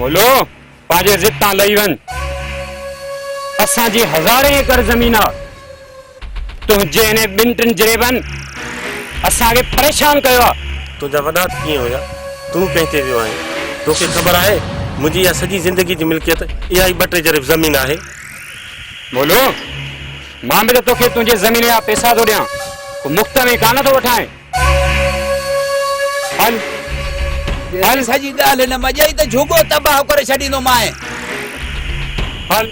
बोलो पाजे जिता लई वन असा जी हजारे एकड़ जमीन आ तुझे ने बिन जरेबन असा के परेशान कयो तुझा वॾा कीअं हुया तू कंहिंते वियो आहे तोखे ख़बर आहे मुंहिंजी इहा सॼी ज़िंदगी जी मिल्कियत इहा ई 2-3 जरेब ज़मीन आहे। बोलो मां भी तो के तुझे जमीन या पैसा तो दिया को मुफ्त में कान तो वठाए हल हल सजी गाल न मजा ई त झुगो तबाह करे छडींदो माए हल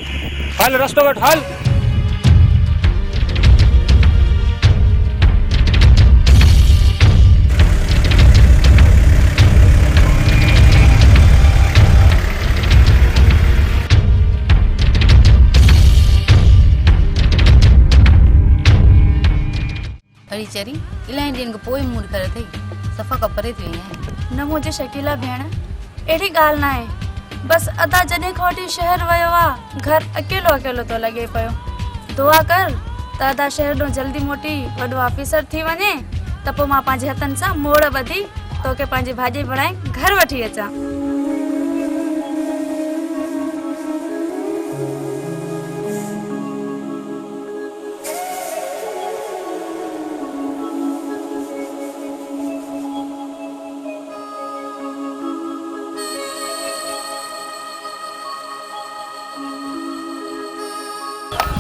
हल रस्तो वठ हल अड़ी चरी इलाही ॾींहंनि खां पोइ मूड करे थई सफ़ा खां परे थी वई आहियां। न मुझे शकीला भेण एड़ी गाल ना है बस अदा जने खोटी शहर वयो आ घर अकेलो अकेलो तो लगे पयो दुआ कर त अदा शहर नो जल्दी मोटी वडो ऑफिसर थी वने त पो मां पांजे हथन सा मोड़ बधी तो के पांजे भाजी बनाए घर वठी अचा।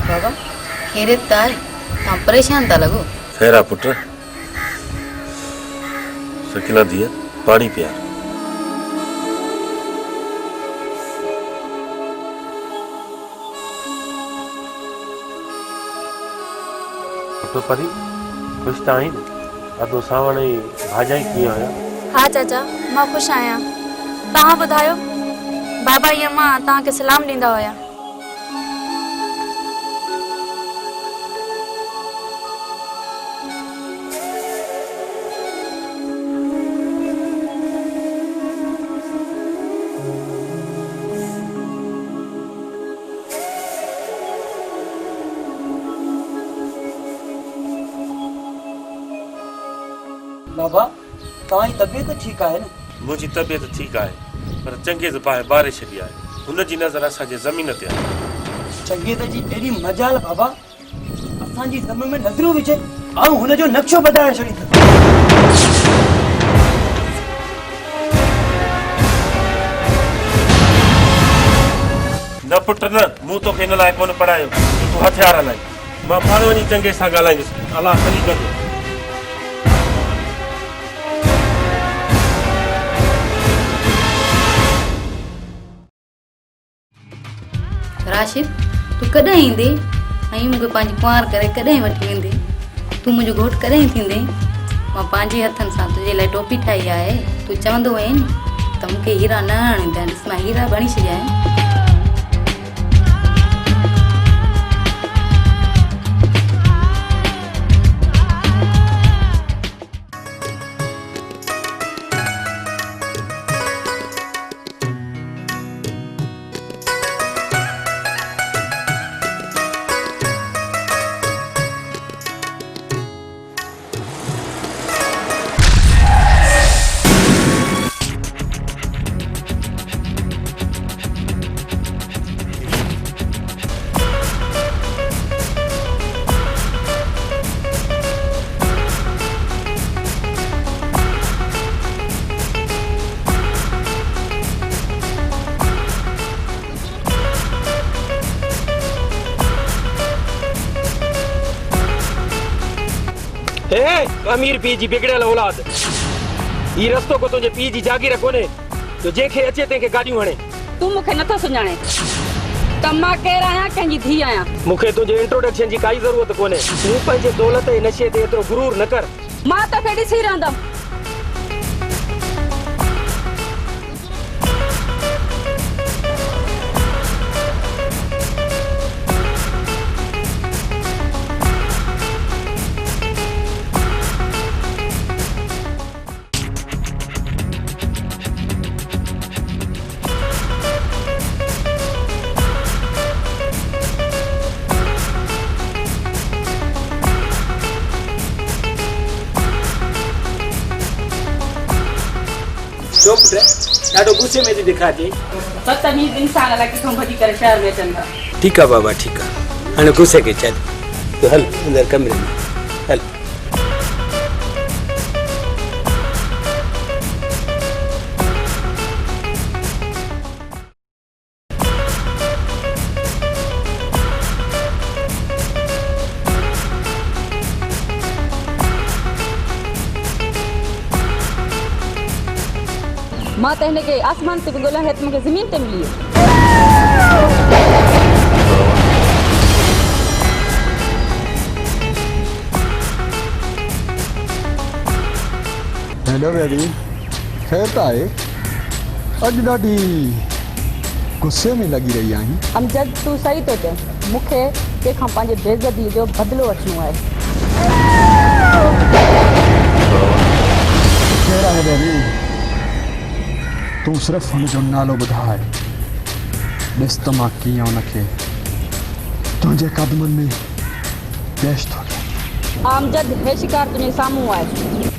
बाबा खैरियत तार तव्हां परेशान था लॻो। खैर आहे पुट शकीला धीअ पाणी पिया पुट परी ख़ुशि त आहीं अदो सावण जी भाॼाई कीअं हुया? हाँ चाचा मां खुश आया तहां बुधायो बाबा ये मां तहां के सलाम दींदा होया। बाबा तव्हां जी तबियत ठीक आहे न? मुंहिंजी तबियत ठीकु आहे पर चङे दफ़ा बारे छॾी आहे हुनजी नज़र असांजे ज़मीन ते आहे। चङे त जी एॾी मजाल बाबा असांजी ज़मीन में नज़रूं विझे ऐं हुनजो नक्शो बधाए छॾींदो। न पुट न मूं तोखे हिन लाइ कोन पढ़ायो तूं हथियार हलाई मां पाण वञी चङे सां ॻाल्हाईंदुसि अलाह खणी कंदो। राशिद तू कॾहिं ईंदे ऐं मूंखे पंहिंजी कुंवार करे कॾहिं वठी वेंदे तू मुंहिंजो घोट कॾहिं थींदे मां पंहिंजे हथनि सां तुंहिंजे लाइ टोपी ठाही आहे तू चवंदो आहीं त मूंखे हीरा न आणींदा ॾिस मां हीरा बणी छॾिया आहिनि। अमीर पी जी बिगड़ल औलाद ई रस्तो को तुझे पी जी जागीर कोने तो जेके अचे ते के गाड़ियूं हणे तू मुखे नथो सुञाणे त मां केर आया कंजी थी आया मुखे तुझे इंट्रोडक्शन जी काई जरूरत कोने तू पंहिंजे दौलत ऐं नशे ते एतिरो गुरूर न कर मां त केडी सी रहंदम जो पुट ॾाढो गुस्से में थी ॾेखारिजे। 27 दिन सां ॻाल्हाए किथां भॼी करे शहर में अचनि था। ठीकु आहे बाबा, ठीकु आहे। हाणे गुस्से खे छॾ, तूं हल अंदरि कमरे में हल। मां त हिन खे आसमान ते बि ॻोल्हा त मूंखे ज़मीन ते मिली वियो। हेलो बेबी, ख़ैर त आहे? अॼु ॾाढी गुस्से में लॻी रही आहीं। अमजद तूं सही थो चए, मूंखे कंहिंखां पंहिंजे बेइज़ती जो बदिलो वठिणो आहे। ख़ैर आहे बेबी, तूं सिर्फ़ु हुनजो नालो ॿुधाए, ॾिस त मां कीअं हुनखे तुंहिंजे कदमनि में पेश थो कयां। अमजद हे शिकार तुंहिंजे साम्हूं आहे।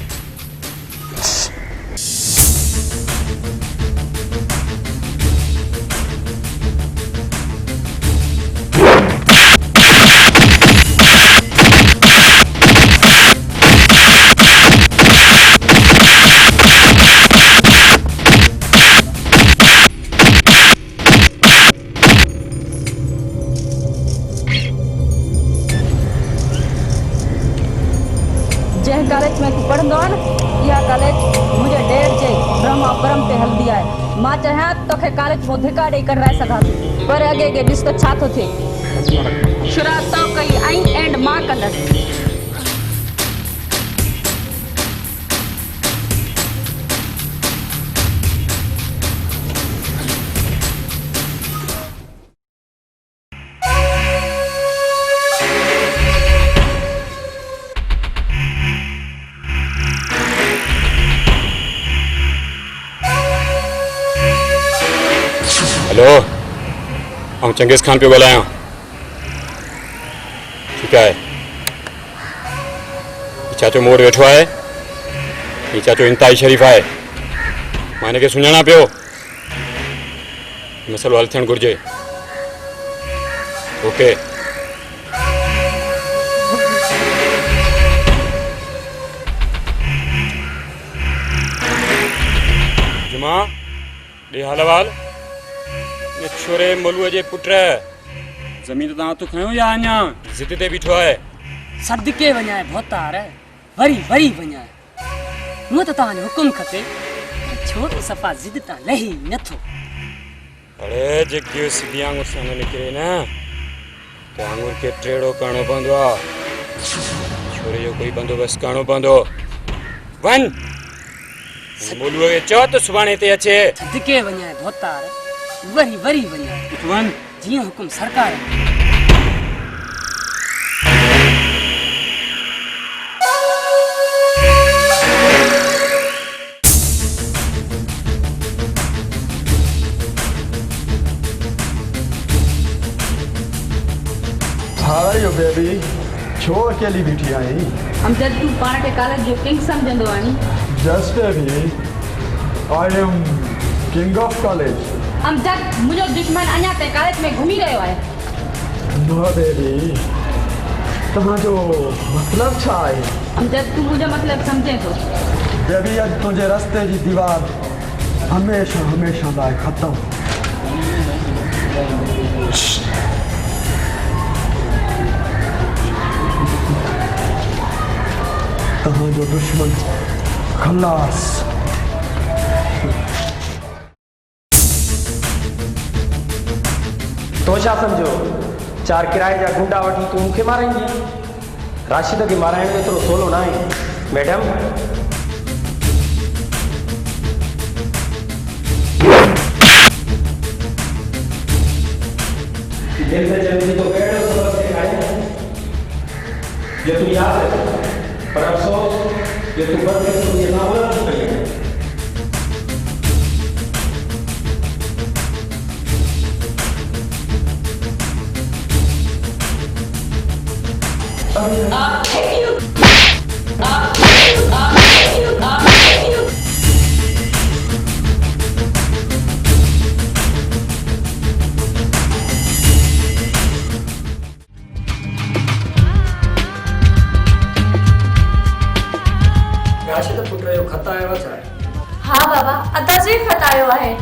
जंहिं कॉलेज में तूं पढ़ंदो आहे न, इहा कॉलेज मुंहिंजे ॾेर जे ब्रह्मापुरम ते हलंदी आहे। मां चाहियां तोखे कॉलेज मां धिका ॾेई कढाए सघां थी, पर अॻे ॾिस त छा थो थिए। शुरूआत तो कई ऐं एंड मां कंदसि। हेलो, आउं चंगेज़ खान पियो ॻाल्हायां। ठीकु आहे, चाचो मूं वटि वेठो आहे। हीउ चाचो इंतिहाई शरीफ़ आहे, मां हिनखे सुञाणा पियो। मसइलो हल थियणु घुरिजे। ओके। जुमा ॾे हाल अहिवाल। छोरे मलूअ जे पुट, ज़मीन तव्हां हथु खयो या अञा ज़िद ते बीठो आहे? सदके वञाए भोतार, वरी वरी वञाए। हूअं त तव्हांजो हुकुम खपे, छो त सफ़ा ज़िद तां लही नथो। अड़े जेके सिधी आंगुर सां न निकिरे न, त आंगुर खे टेढ़ो करणो पवंदो आहे। छोरे जो कोई बंदोबस्तु करणो पवंदो। वञ मलूअ खे चओ त सुभाणे हिते अचे। सदके वञाए भोतार, वरी वरी वञाए। वञ जीअं हुकुम सरकार। छा बेबी, छो अकेली बीठी आहीं? अमजद तूं पाण खे कॉलेज जो किंग सम्झंदो आहीं? Just baby, I am king of college. Amjad मुंहिंजो दुश्मन अञा ताईं कॉलेज में घुमी रहियो आहे। नो बेबी, तव्हांजो मतिलबु छा आहे? अमजद तूं मुंहिंजो मतिलबु सम्झे थो? बेबी, अॼु तुंहिंजे रस्ते जी दीवार हमेशह हमेशह लाइ ख़तमु। तव्हांजो दुश्मन खलास। तो छा सम्झो, 4 किराए जा गुंडा वठी तूं मूंखे माराईंदी? राशिद खे माराइण में एतिरो सवलो न आहे मैडम। दिल से जल्दी तो कहिड़ो सबक सिखायो जे तूं यादि रख, पर अफ़सोस जे तूं बदकिस्मती सां उलट कई। हाँ बाबा, अदा जी खत आयो आहे।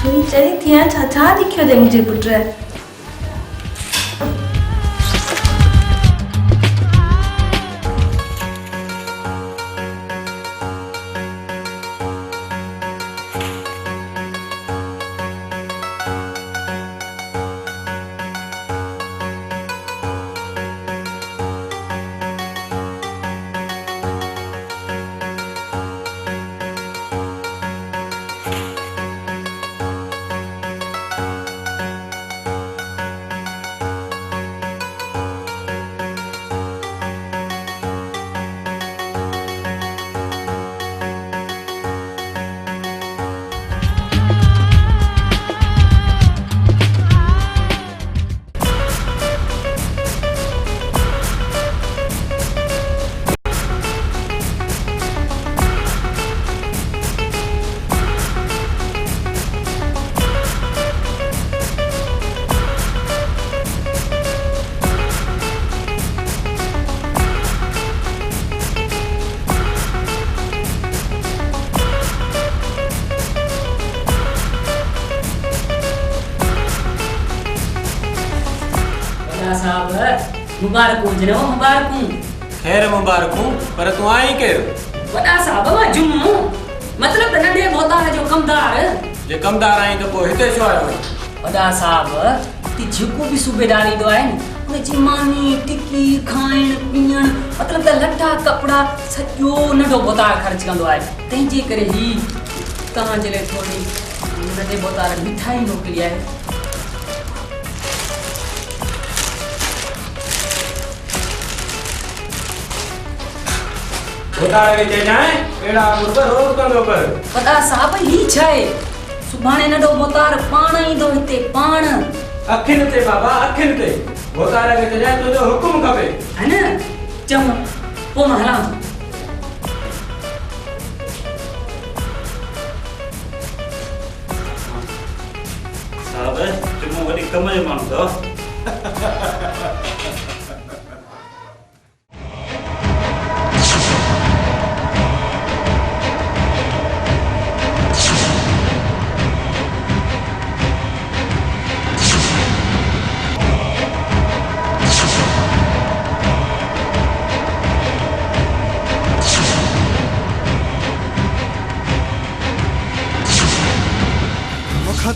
तुई चरी थिया छा लिखियो दे मुंहिंजे पुट। साहब मुबारक हूँ जनाब, मुबारक हूँ। खैर मुबारक हूँ, पर तू आई केर? वॾा साहब मां जुम्मू, मतलब नंढे मोतार जो कमदार। जे कमदार आई तो पोइ हिते छो आयो? वॾा साहब ती जेको भी सूबेदारी दो आहे न, उन जी मानी टिकी खाइण पीअण मतलब त लटा कपड़ा सॼो नंढो मोतार ख़र्च कंदो आहे। तंहिंजे करे ही तव्हां जे लाइ थोरी नंढे मोतार मिठाई मोकिली आहे। मोतार खे चइजांइ अहिड़ा मुर्ग रोज़ कंदो कर। वॾा साहब ही छा आहे? सुभाणे नंढो मोतार पाण ईंदो हिते, पाण। अखियुनि ते बाबा, अखियुनि ते। मोतार खे चइजांइ तुंहिंजो हुकुम खपे, है न? चङो, पोइ मां हलां थो। साहब जुम्मो वॾी कम जो माण्हू अथव।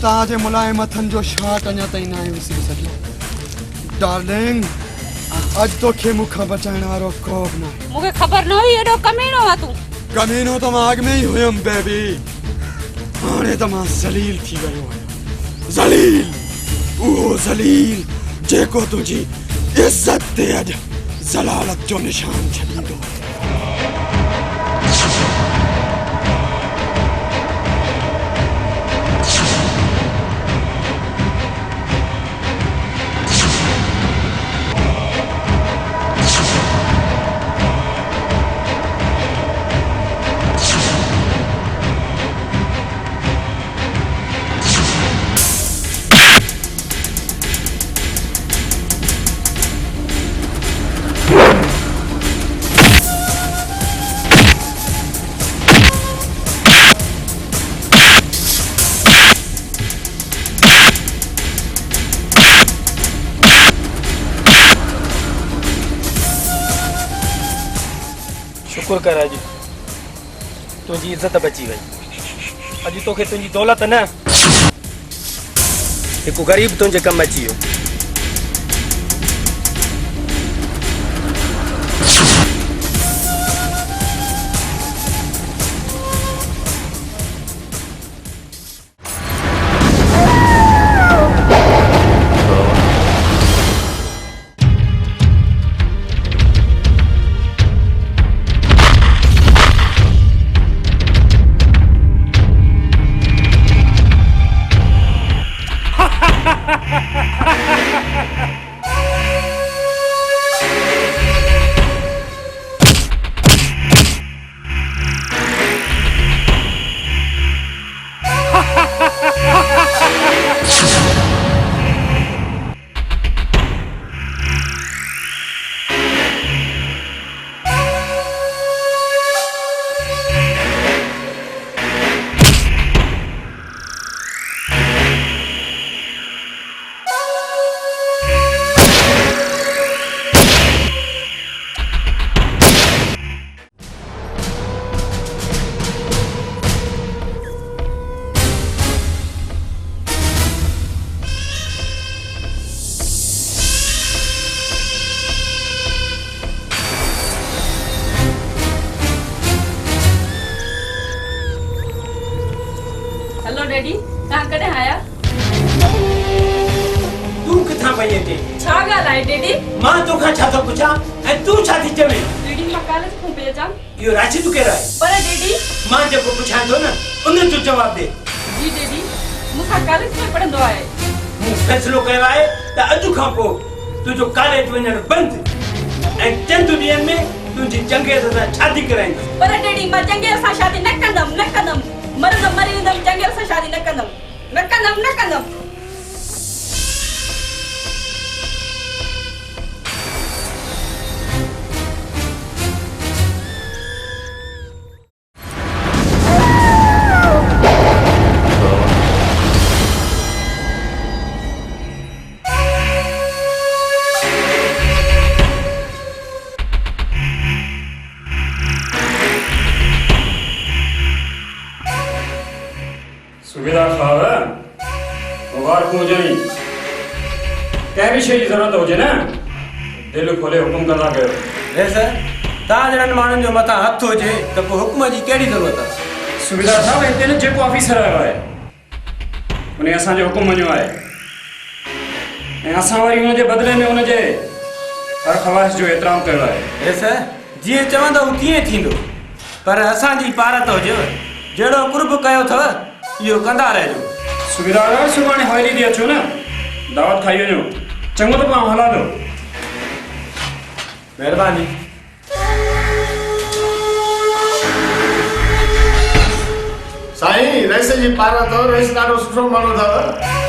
आज मुलायम हथन जो शाट अञा ताईं ना विसरी सघियो। डार्लिंग, अज तो खे मुखा बचाइण वारो को बि न आहे। मूंखे ख़बर न हुई एॾो कमीनो आहे तूं। कमीनो तो मां अॻ में ही हुयमि बेबी। हाणे त मां ज़लील थी वियो आहियां। ज़लील, उहो ज़लील जेको तुंहिंजी इज़त ते अॼु ज़लालत जो निशान छॾींदो। शुक्र कर अॼु तुंहिंजी इज़त बची वई। अॼु तोखे तुंहिंजी दौलत न, हिकु ग़रीब तुंहिंजे कमु अची वियो। डैडी तव्हां कॾहिं आया तूं किथां पई अचे? छा ॻाल्हि आहे डैडी मां तोखां छा थो पुछां ऐं तूं छा थी चवें? डैडी मां कॉलेज खां पई अचां इहो राशिद केरु आहे? पर डैडी मां जेको पुछां थो न उन जो जवाब ॾे। जी डैडी मूंसां कॉलेज में पढ़ंदो आहे मूं फ़ैसिलो कयो आहे त अॼु खां पोइ तुंहिंजो कॉलेज वञणु बंदि ऐं चंद ॾींहंनि में तुंहिंजी चंगेज़ सां शादी कराईंदुसि। पर डैडी मां चंगेर सां शादी न कंदमि मरंदमि मरी वेंदमि चंगेर सां शादी न कंदमि सुबेदार साहब मुबारक हुजनि। कंहिं बि शइ जी ज़रूरत हुजे न दिलि खोले हुकुम कंदा कयो। हे सर तव्हां जहिड़नि माण्हुनि जो मथां हथु हुजे त पोइ हुकुम जी कहिड़ी ज़रूरत आहे? सुबेदार साहब हिते न जेको ऑफिसर आयो आहे उन असांजो हुकुम मञियो आहे ऐं असां वरी हुनजे बदिले में हुनजे हर ख़्वाहिश जो एतिराम कयो आहे। हे सर जीअं चवंदो तीअं थींदो पर असांजी पारत हुजेव जहिड़ो कुर्ब कयो अथव इहो कंदा रहिजो। सुबेदार सुभाणे हवेली ते अचो न दावत खाई वञो। चङो त पाण हलां थो। महिरबानी। साईं रईस जी पार अथव। रईस ॾाढो सुठो माण्हू अथव।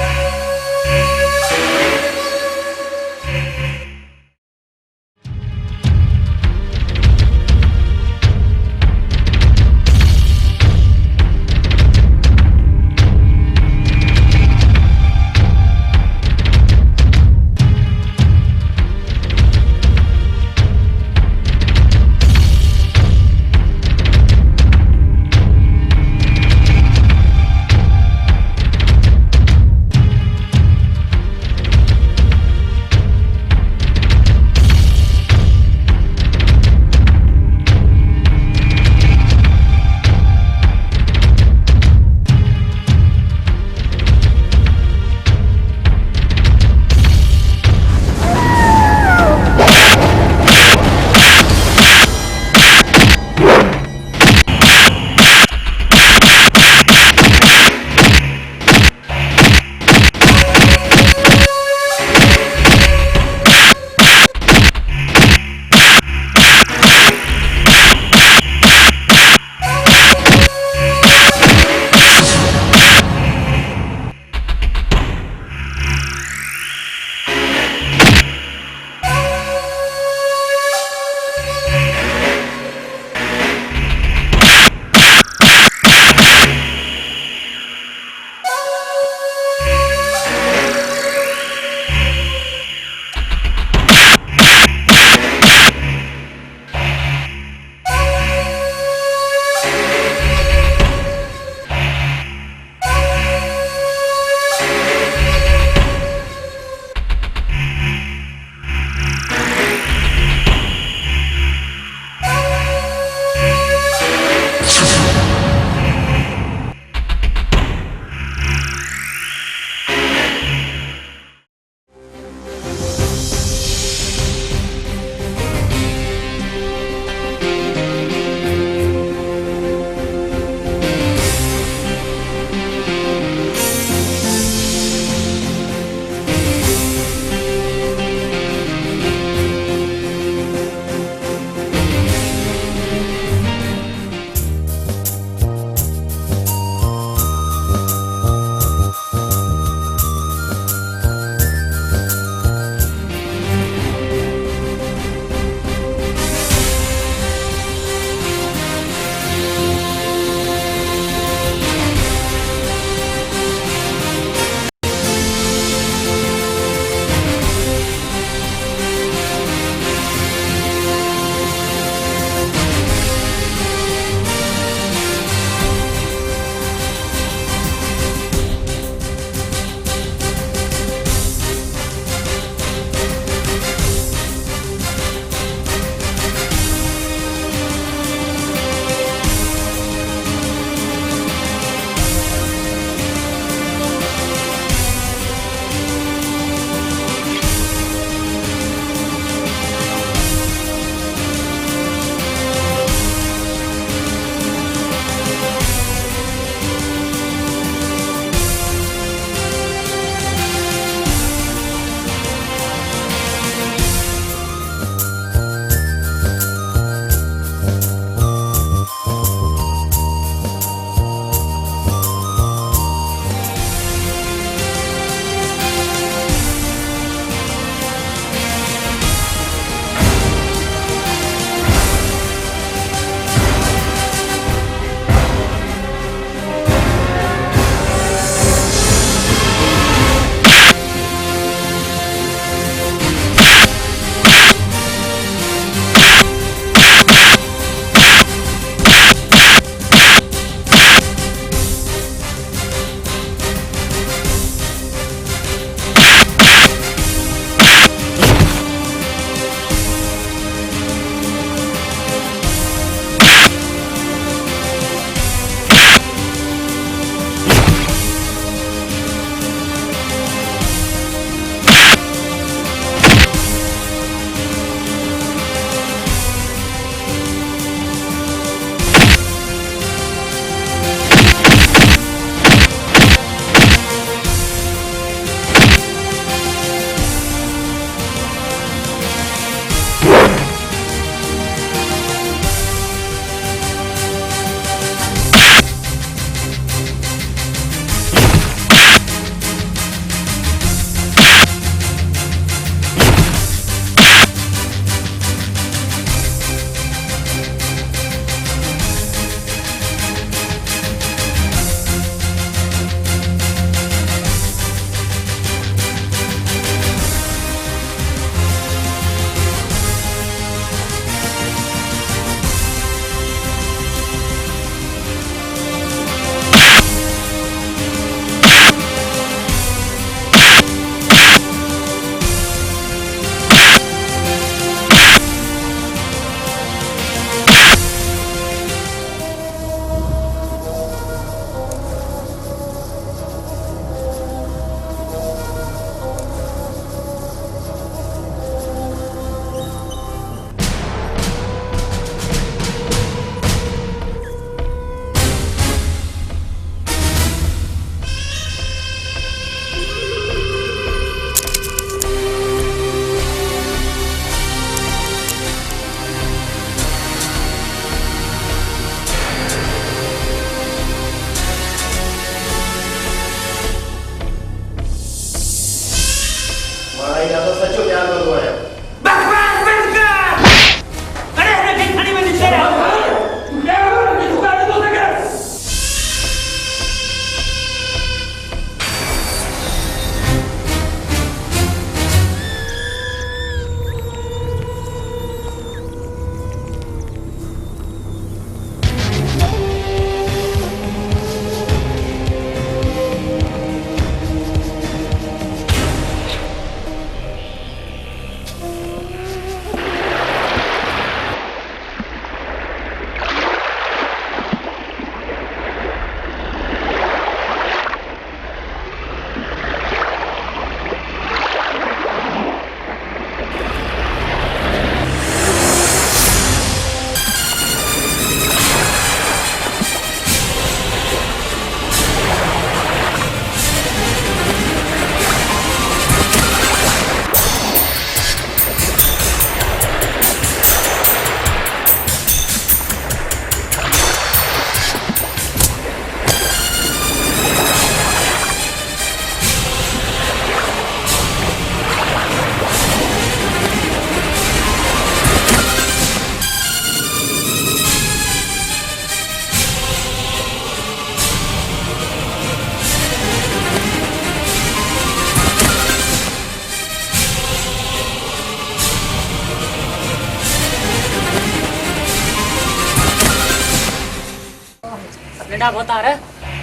नंढा भोतार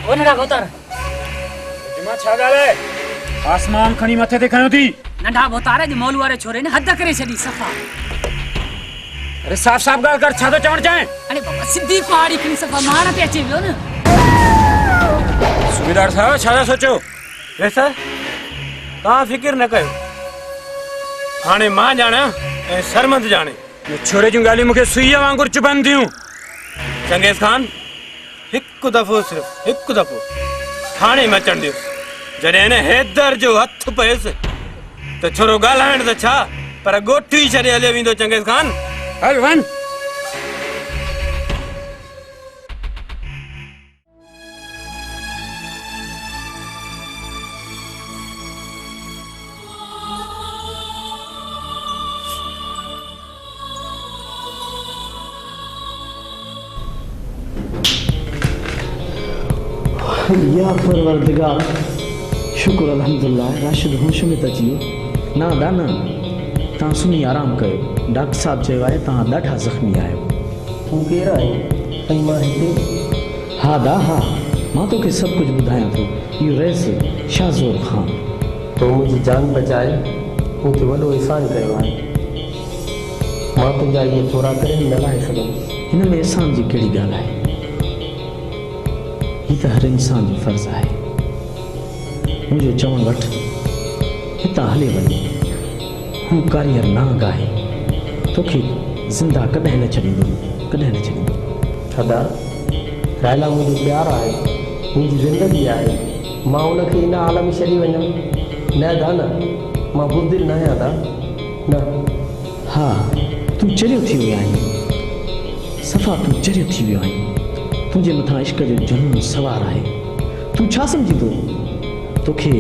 ओ नंढा भोतार जुमा छा ॻाल्हि आहे आसमान खणी मथे ते खयो थी नंढा भोतार जे मोलू वारे छोरे ने हद करे छॾी सफ़ा अरे साफ़ साफ़ ॻाल्हि कर छा थो चवणु चाहे अरे बाबा सिधी पहाड़ी खणी सफ़ा माण ते अची वियो न सूबेदार साहब छा था सोचो वैसा तव्हां फिकिर न कयो हाणे मां ॼाणा ऐं सरमंद ॼाणे ये छोरे जूं ॻाल्हियूं मूंखे सुईअ वांगुरु चुभनि थियूं चंगेज़ खान हिकु दफ़ो सिर्फ़ु हिकु दफ़ो थाणे में अचणु ॾियोसि जॾहिं हिन हैदर जो हथु पयुसि त छोरो ॻाल्हाइण त छा पर ॻोठी छॾे हलियो वेंदो चंगेज़ खान हल वञ या परवरदिगार शुक्र अल्हम्दुलिल्लाह राशिद होश में त अची वियो ना दाना तव्हां सुम्ही आराम कयो डॉक्टर साहब चयो आहे तव्हां ॾाढा ज़ख़्मी आहियो तूं केरु आहीं ऐं मां हिते हा दा हा मां तोखे सभु कुझु ॿुधायां थो इहो रहिस शाहज़ोर ख़ान तो मुंहिंजी जान बचाए मूं ते वॾो एहसान कयो आहे मां तुंहिंजा इहे थोरा करे न लाहे सघंदुसि हिन में एहसान जी कहिड़ी ॻाल्हि आहे हीअ त हर इंसान जो फ़र्ज़ु आहे मुंहिंजो चवणु वठि हितां हली वञे हू कारीगर नाग आहे तोखे ज़िंदा कॾहिं न छॾींदो कॾहिं न छॾींदो छॾा रायला मुंहिंजो प्यारु आहे मुंहिंजी ज़िंदगी आहे मां उनखे इन हाल में छॾी वञा न दाना मां बुज़दिल न आहियां दा न हा तूं चरियो थी वियो आहीं सफ़ा तूं चरियो थी वियो आहीं तुंहिंजे मथां इश्क जो जुनून सवार आहे तूं छा सम्झींदो तोखे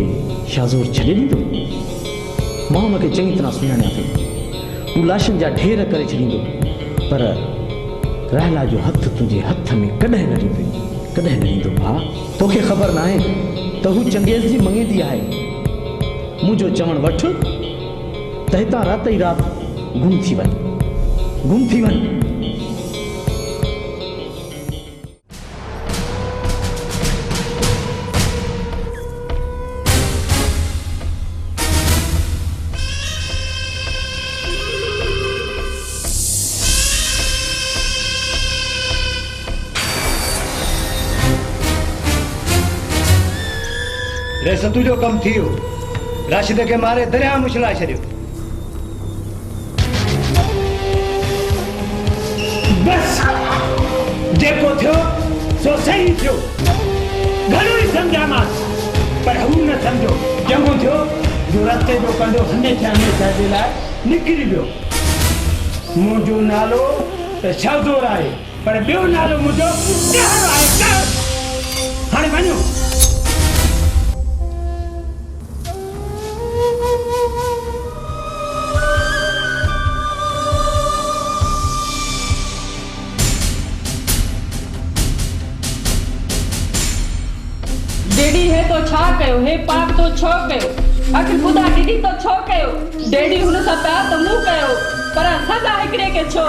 शाहज़ोर छॾे ॾींदो मां हुनखे चङी तरह सुञाणियां थो तूं लाशनि जा ढेर करे छॾींदो पर रायला जो हथु तुंहिंजे हथ में कॾहिं न ॾींदो कॾहिं न ॾींदो भाउ तोखे ख़बर न आहे त हू चंगेज़ जी मंगेदी आहे मुंहिंजो चवणु वठि त हितां राति ई राति गुम थी वञ सतू जो कम थियो राशिद के मारे दरिया मुछला छॾियो बस जेको थियो सो सही थियो घणो ई सम्झामांसि पर हू न सम्झो चङो थियो जो रस्ते जो कंडो हमेशह जे लाइ निकिरी वियो मुंहिंजो नालो त शाहज़ोर आहे पर ॿियो नालो मुंहिंजो कहर आहे हाणे वञो डेडी है तो छा कयो हे पाप तो छो कयो आखिर खुदा दीदी तो छो कयो डेडी हुन सां प्यार तो मूं कयो पर सज़ा हिकिड़े के छो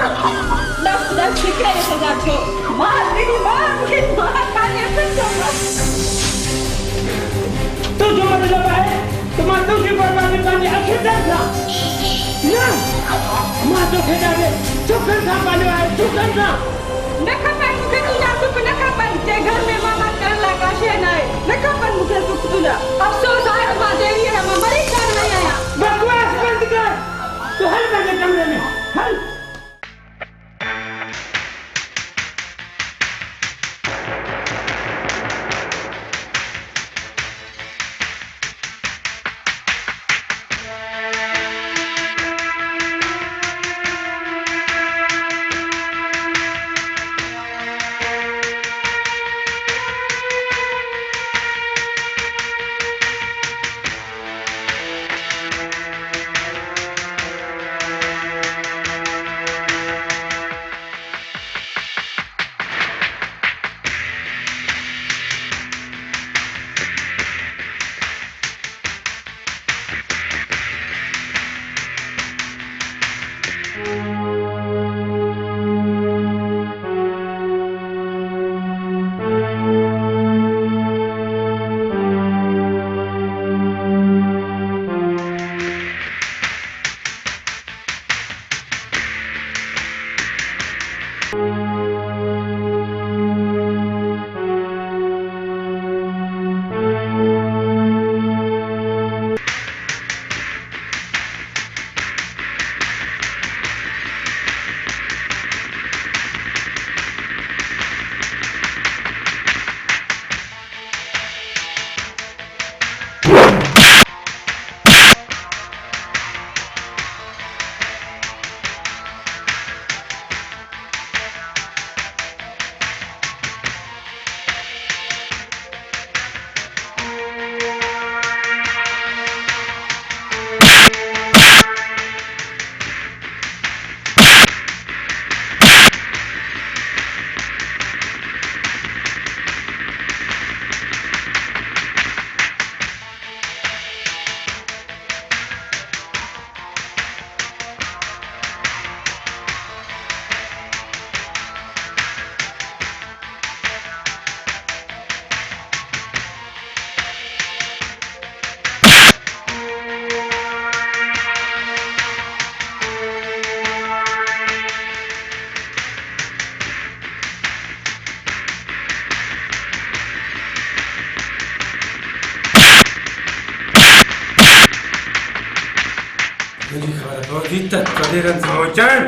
दस हिकिड़े के सज़ा छो मां दीदी मां मूंखे मां कान्हे तो जो मतलब है तो मां तुझे बर्बादी पानी आखिर तक ना मां तो खेदा दे चुकन सा पालो है चुकन सा न खपन मूंखे तुंहिंजा सुख न खपन जे घर में मामा करण लाइ का शइ न आहे न खपन मूंखे सुख तुंहिंजा अफ़सोस आहे त मां देवीअ लाइ मां मरी कान वई आहियां बकवास बंद कर तू हल पंहिंजे कमरे में हल छोजी त कॾहिं सां अचण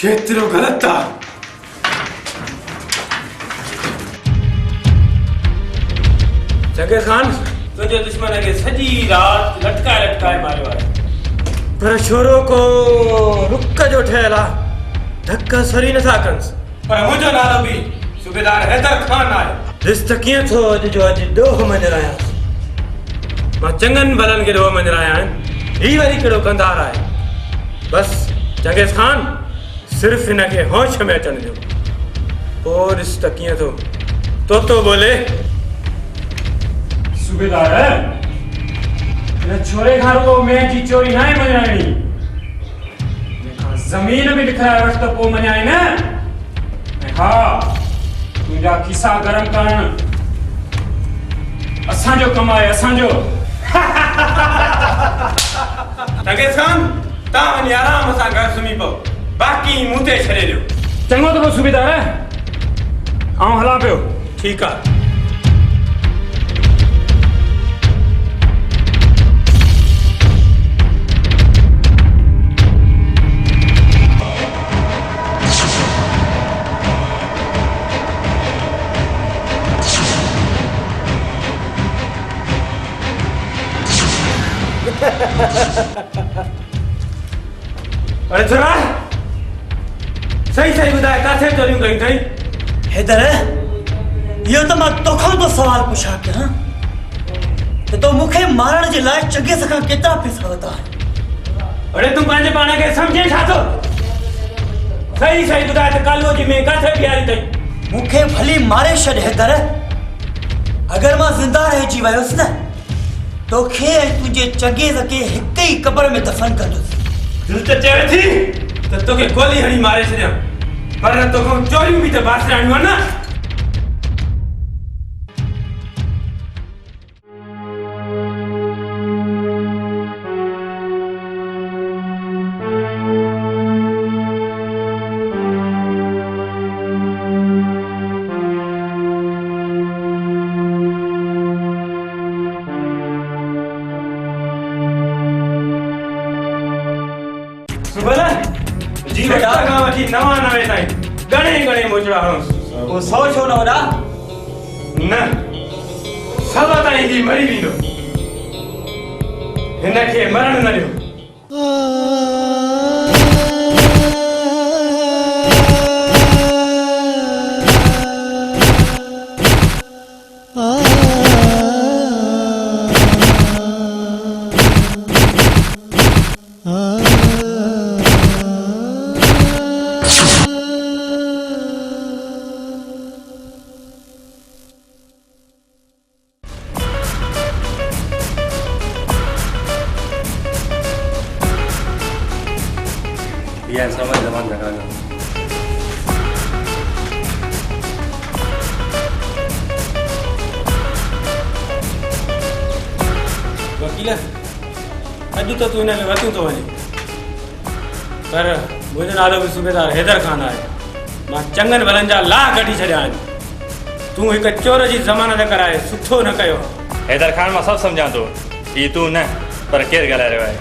केतिरो ग़लति आहे। चंगेज़ खान तुंहिंजे दुश्मन खे सॼी राति लटकाए लटकाए मारियो आहे, पर छोरो को रुक जो ठहियल आहे, धक सरी नथा कनिसि। पर मुंहिंजो नालो बि सूबेदार हैदर खान आहे। ॾिस त कीअं थो अॼु जो अॼु ॾोह मंझि आहियां। मां चङनि भलनि खे ॾोह मंझि आया आहिनि, हीउ वरी कहिड़ो कंधार आहे। बसि चंगेज़ खान सिर्फ़ु हिनखे होश में अचणु ॾियो, पोइ ॾिस त कीअं थो तोतो ॿोले। सूबेदार हिन छोरे खां रुॻो में जी चोरी न आहे मञाइणी, ज़मीन बि ॾेखारे वठि त पोइ मञाए न। ऐं हा, तुंहिंजा खीसा गरम करणु असांजो कमु आहे, असांजो। चंगेज़ खान तव्हां वञी आराम सां घर सुम्ही पओ, बाक़ी मूं ते छॾे ॾियो। चङो त पोइ सूबेदार आउं हलां पियो। ठीकु आहे। अरे छोरा सही सही ॿुधाए किथे चोरियूं कयूं अथई? हैदर इहो त मां तोखां तो सवाल पुछां पिया त तो मूंखे मारण जे लाइ चङे सां केतिरा पैसा वरिता। अरे तूं पंहिंजे पाण खे सम्झे छा थो? सही सही ॿुधाए त कालूअ जी में किथे बीहारी अथई? मूंखे भली मारे छॾ हैदर, अगरि मां ज़िंदा रहिजी वियुसि न तोखे ऐं तुंहिंजे चंगेज़ खे हिक ई क़बर में दफ़न कंदुसि। दिलि त चवे थी त तोखे गोली हणी मारे छॾियां, पर तोखां चोरियूं बि त बासराणियूं आहिनि न। जी बेटा खां वठी 99 ताईं घणे मोचड़ा हणोसि। वो 100 छो न वॾा? न 100 ताईं ही मरी वेंदो, हिनखे मरण न ॾियो। यह समझ जबान लगाना। वकील अॼु त तूं हिनखे वरितियूं थो वञे, पर मुंहिंजो नालो बि सूबेदार हैदर खान आहे। मां चङनि भलनि जा लाह कढी छॾिया आहिनि। तूं हिकु चोर जी ज़मानत कराए सुठो न कयो। हैदर खान मां सभु सम्झां थो, हीउ तूं न पर केरु ॻाल्हाए रहियो आहे।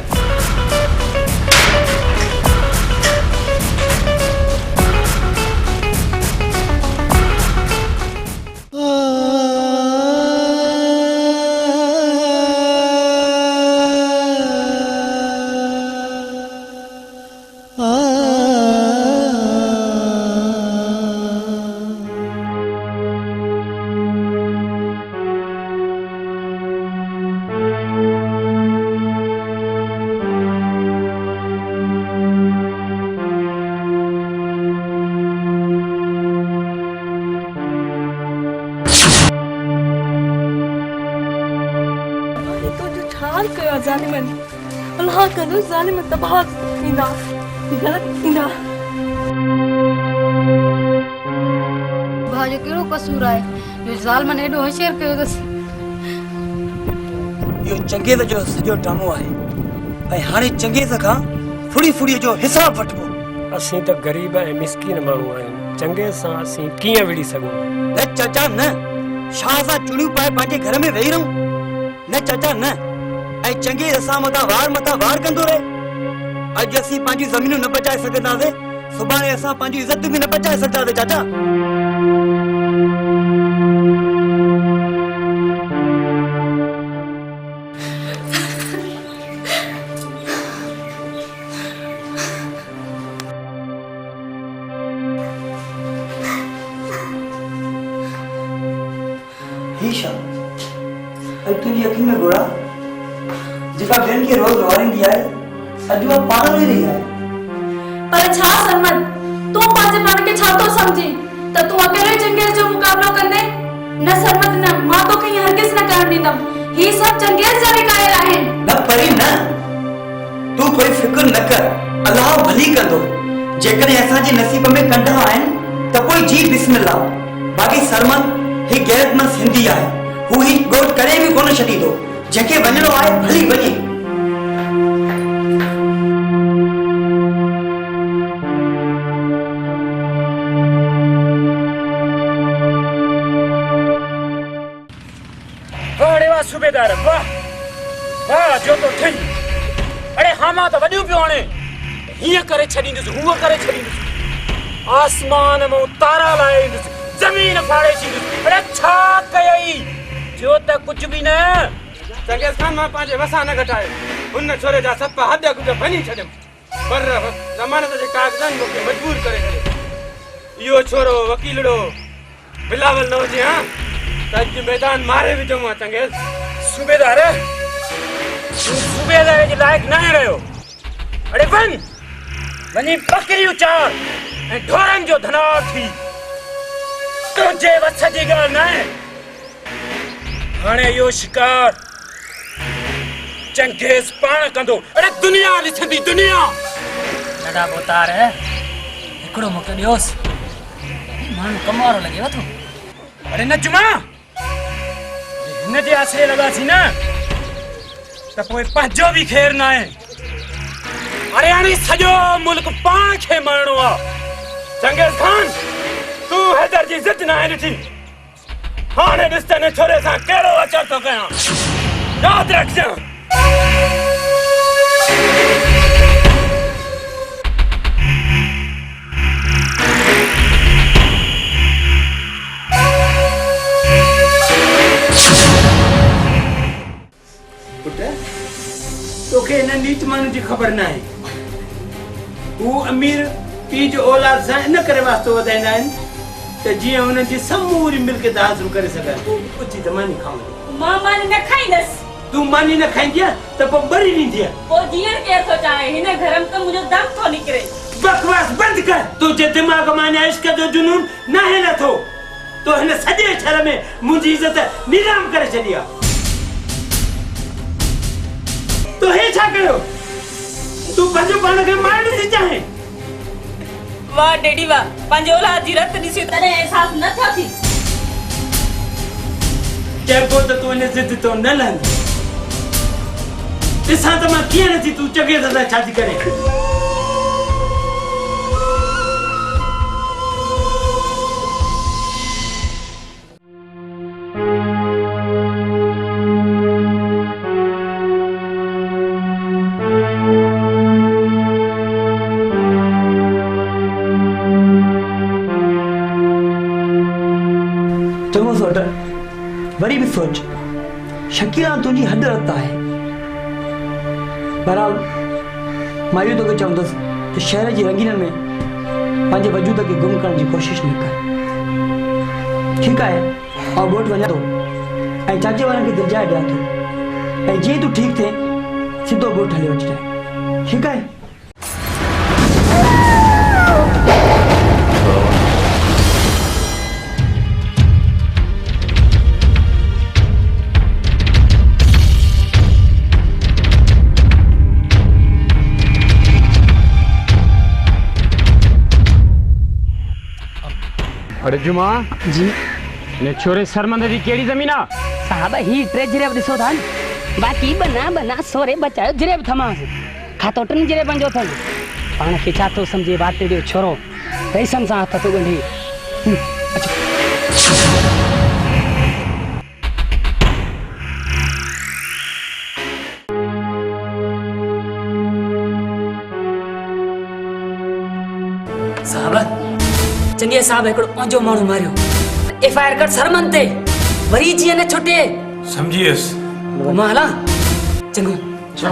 अल्लाह कदो ज़ालिम तबाह थींदा, गलत थींदा। भाउ जो कहिड़ो कसूर आहे जो ज़ालिमन एॾो होशियार कयो अथसि? इहो चंगेज़ जो सॼो ड्रामो आहे ऐं हाणे चंगेज़ खां फुड़ी फुड़ीअ जो हिसाब वठिबो। असीं त ग़रीब ऐं मिसकीन माण्हू आहियूं, चंगेज़ सां असीं कीअं विड़ी सघूं? न चाचा न, शाह सां चुड़ियूं पाए पंहिंजे घर में वेही रहूं? न चाचा न, ऐं चंगेज़ असां मथां वार कंदो रहे। अज असी पांजी जमीन न बचाए सकदासे सुबाने असा पांजी इज्जत भी न बचाए सकदासे चाचा। हीशा अज तुझी अखिन में गोड़ा जिका बेन के रोज वारिंदी है अज वो पागल नहीं रही है। पर छा सरमत तू पांचे पाण के छा तो समझी त तू अकेले चंगेज जो मुकाबलो कंदे न सरमत न मां तो कहीं हरगिज न कर दींदम। ही सब चंगेज जरे कायल आहे न परी न तू कोई फिक्र न कर अल्लाह भली कंदो जेकने असा जे नसीब में कंडा आइन त कोई जी बिस्मिल्लाह। बाकी सरमत ही गैरतमंद सिंधी आहे हु ही गोट करे भी कोन छडी दो जेके वणनो आहे भली वणे। सूबेदार वाह वाह जो तो थी अरे हामा तो वडियो पियो हाणे हिय करे छडींदुसि हुआ करे छडींदुसि आसमान में तारा लाईंदुसि जमीन फाड़े छींदुसि अरे छा कयई जो त कुछ भी न। चंगेज खान मां पंहिंजे वसा न घटाए उन छोरे जा सत हद कुझ बनी छॾियमि पर ज़मानत जे कागज़नि मूंखे मजबूर करे छॾियो। इहो छोरो वकीलड़ो बिलावल न हुजे हा त अॼु मैदान मारे विझो मां। चंगेज सूबेदार तू सूबेदार जे लायक न रहियो। अरे वन वनी बकरी उचार ऐं ढोरनि जो धनार थी तुझे वस जी ॻाल्हि न आहे। हाणे इहो शिकार चंगेज पाण कंदो। अरे दुनिया ॾिसंदी दुनिया। नंढा बोतार हिकिड़ो मूंखे ॾियोसि माण्हू कम वारो लॻेव थो। अरे न जुमा हिन जे आसरे लॻासीं न त पोइ पंहिंजो बि ख़ैर न आहे। अरे हाणे सॼो मुल्क पाण खे मरणो आहे। चंगेज खान तू हैदर जी इज़त न आहे ॾिठी हाणे ॾिस त हिन छोरे सां कहिड़ो अचर थो कयां यादि रखजांइ। तोखे इन नीच माण्हू जी ख़बर न आहे। हू अमीर पीउ जो औलाद सां इन करे वास्तो वधाईंदा आहिनि त जीअं हुननि जी समूरी मिल्कियत हासिल करे सघनि। उची त मानी खाऊं मां मानी न खाईंदसि। तू मानी न खाईंदी त पोइ बरी ॾींदी पोइ जीअण केरु थो चाहे हिन घर में त मुंहिंजो दम थो निकिरे। बकवास बंदि कर। तुंहिंजे दिमाग़ मां अञा इश्क जो जुनून न आहे नथो। तो हिन सॼे शहर में मुंहिंजी इज़त नीलाम करे छॾी आहे। तो हे छा कयो तू पंहिंजो पाण खे मारण थी चाहे। वाह डेडी वाह पंहिंजे औलाद जी रत ॾिसी तॾहिं अहसास न थियो थी। चइबो त तूं हिन ज़िद तो न लहंदी। ॾिसां त मां कीअं नथी तूं चङे सां शादी करे। वरी भी सोच शकीला तुझी हद रत है। बहरहाल मां इहो तोखे चवंदुसि त शहर जी रंगीननि में पंहिंजे वजूद खे गुम करण जी कोशिश न कर। ठीकु आहे ऐं ॻोठ वञा थो ऐं चाचे वारनि खे दिलजाए ॾियां थो ऐं जीअं तूं ठीकु थिए सिधो ॻोठ हली वञिजांइ। ठीकु आहे। अरे जुमा जी ने छोरे सरमंद जी केड़ी जमीन आ साहब ही ट्रे जिरेब दिसो था बाकी बना बना सोरे बचायो जिरेब थमास खातो टन जिरेबन जो थन पाण खे छा तो समझे बात दे छोरो पैसन सा हाथ तो गंढी चंगे साहब एकड़ो पंजो माण्हू मारियो एफआईआर कर सरमन ते वरी जीअं न छुटे समझियसि मां हलां चङो चलो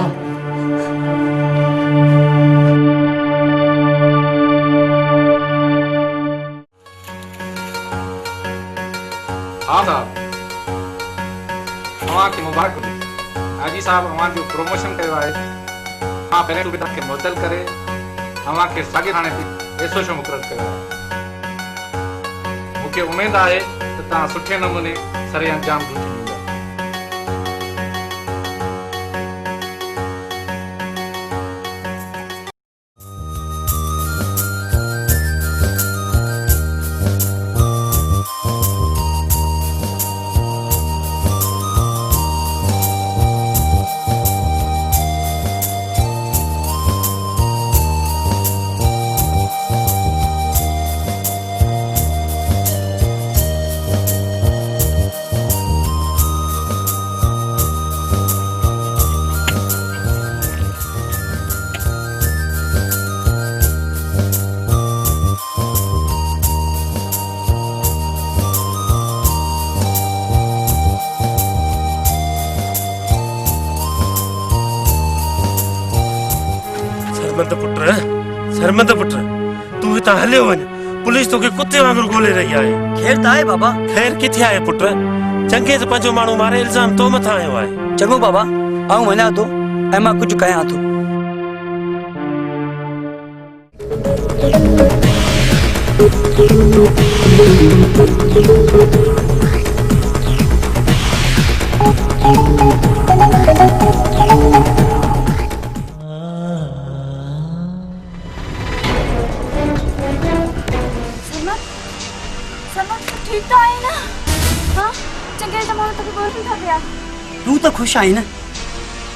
हाँ साहब अवां खे मुबारक हाजी साहब अवां जो प्रमोशन कयो आहे मां पहिरें सुविधा खे मुअतल करे अवां खे साॻे थाणे ते एसोसियो मुक़ररु कयो आहे मूंखे उमेद आहे त तव्हां सुठे नमूने सरे अंजाम ॾींदा सरमंद पुट तू हितां हलियो वञ पुलिस तोखे कुत्ते वांगुरु ॻोल्हे रही आहे खैर त आहे बाबा खैर किथे आहे पुट चंगे त पंहिंजो माण्हू मारे इल्ज़ाम तो मथां आयो आहे चङो बाबा आऊं वञा थो ऐं मां कुझु कयां थो ठीक तो आहे ना हाँ चंगे त माण्हू तोखे ॻोल्हनि था पिया तूं त ख़ुशि आहीं न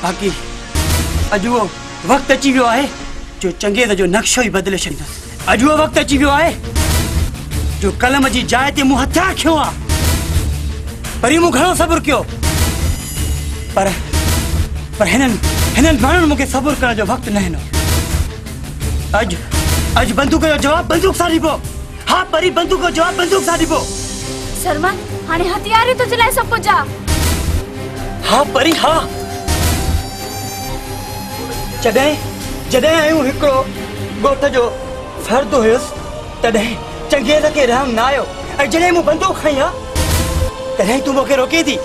बाक़ी अॼु उहो वक़्तु अची वियो आहे जो चंगेज़ जो नक्शो ई बदिले छॾींदुसि अॼु उहो वक़्तु अची वियो आहे जो कलम जी जाइ ते मूं हथियार खयो आहे वरी मूं घणो सब्र कयो पर हिननि माण्हुनि मूंखे सब्र करण जो वक़्तु न ॾिनो अॼु बंदूक जो जवाबु बंदूक सां ॾिबो हाँ परी बंदूक जो जवाबु बंदूक सां ॾिबो सरमन हाणे हथियार ई तो चलाए सभु कुझु आहे हाँ परी हाँ जॾहिं आयूं हिकिड़ो ॻोठ जो फर्द हुयुसि तॾहिं चंगेज़ खे रहम न आयो ऐं जॾहिं मूं बंदूक खई आहे तॾहिं तूं मूंखे रोके थी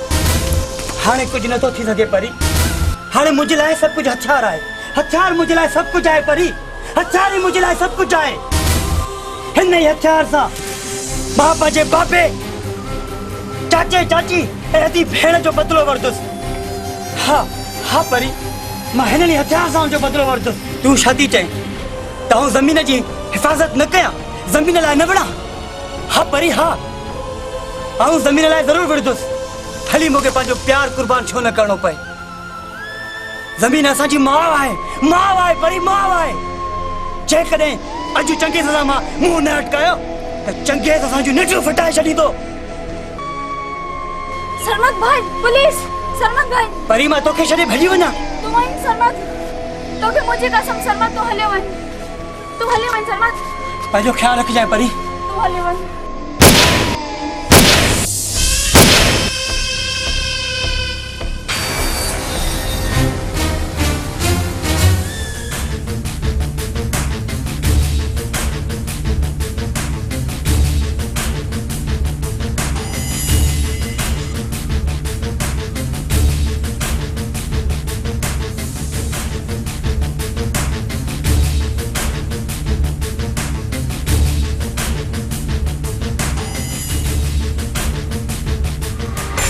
हाणे कुझु नथो थी सघे परी हाणे मुंहिंजे लाइ सभु कुझु हथियार आहे हथियार मुंहिंजे लाइ सभु कुझु आहे परी हथियार ई मुंहिंजे लाइ सभु कुझु आहे हिन ई हथियार सां मां पंहिंजे बाबे चाचे चाची ऐं अदी भेण जो बदिलो वरतुसि हाँ परी मां हिन ई हथियार सां जो बदिलो वरतुसि तूं शादी चई त आऊं ज़मीन जी हिफ़ाज़त न कयां ज़मीन लाइ न विढ़ां हाँ परी हाँ आऊं ज़मीन लाइ ज़रूरु विढ़ंदुसि हली मूंखे पंहिंजो प्यार कुर्बान छो न करणो पए ज़मीन असांजी माउ आहे परी माउ आहे जेकॾहिं अॼु चंगेज़ सां मां मुंहुं न अटकायो त चंगेज़ असांजूं निटियूं फिटाए छॾींदो सरमत भाई पुलिस सरमत भाई परी मां तोखे छॾे भॼी वञा तूं वञ सरमत तोखे मुंहिंजी कसम सरमत तूं हले वञ सरमत पंहिंजो ख्यालु रखजांइ परी तूं हले वञ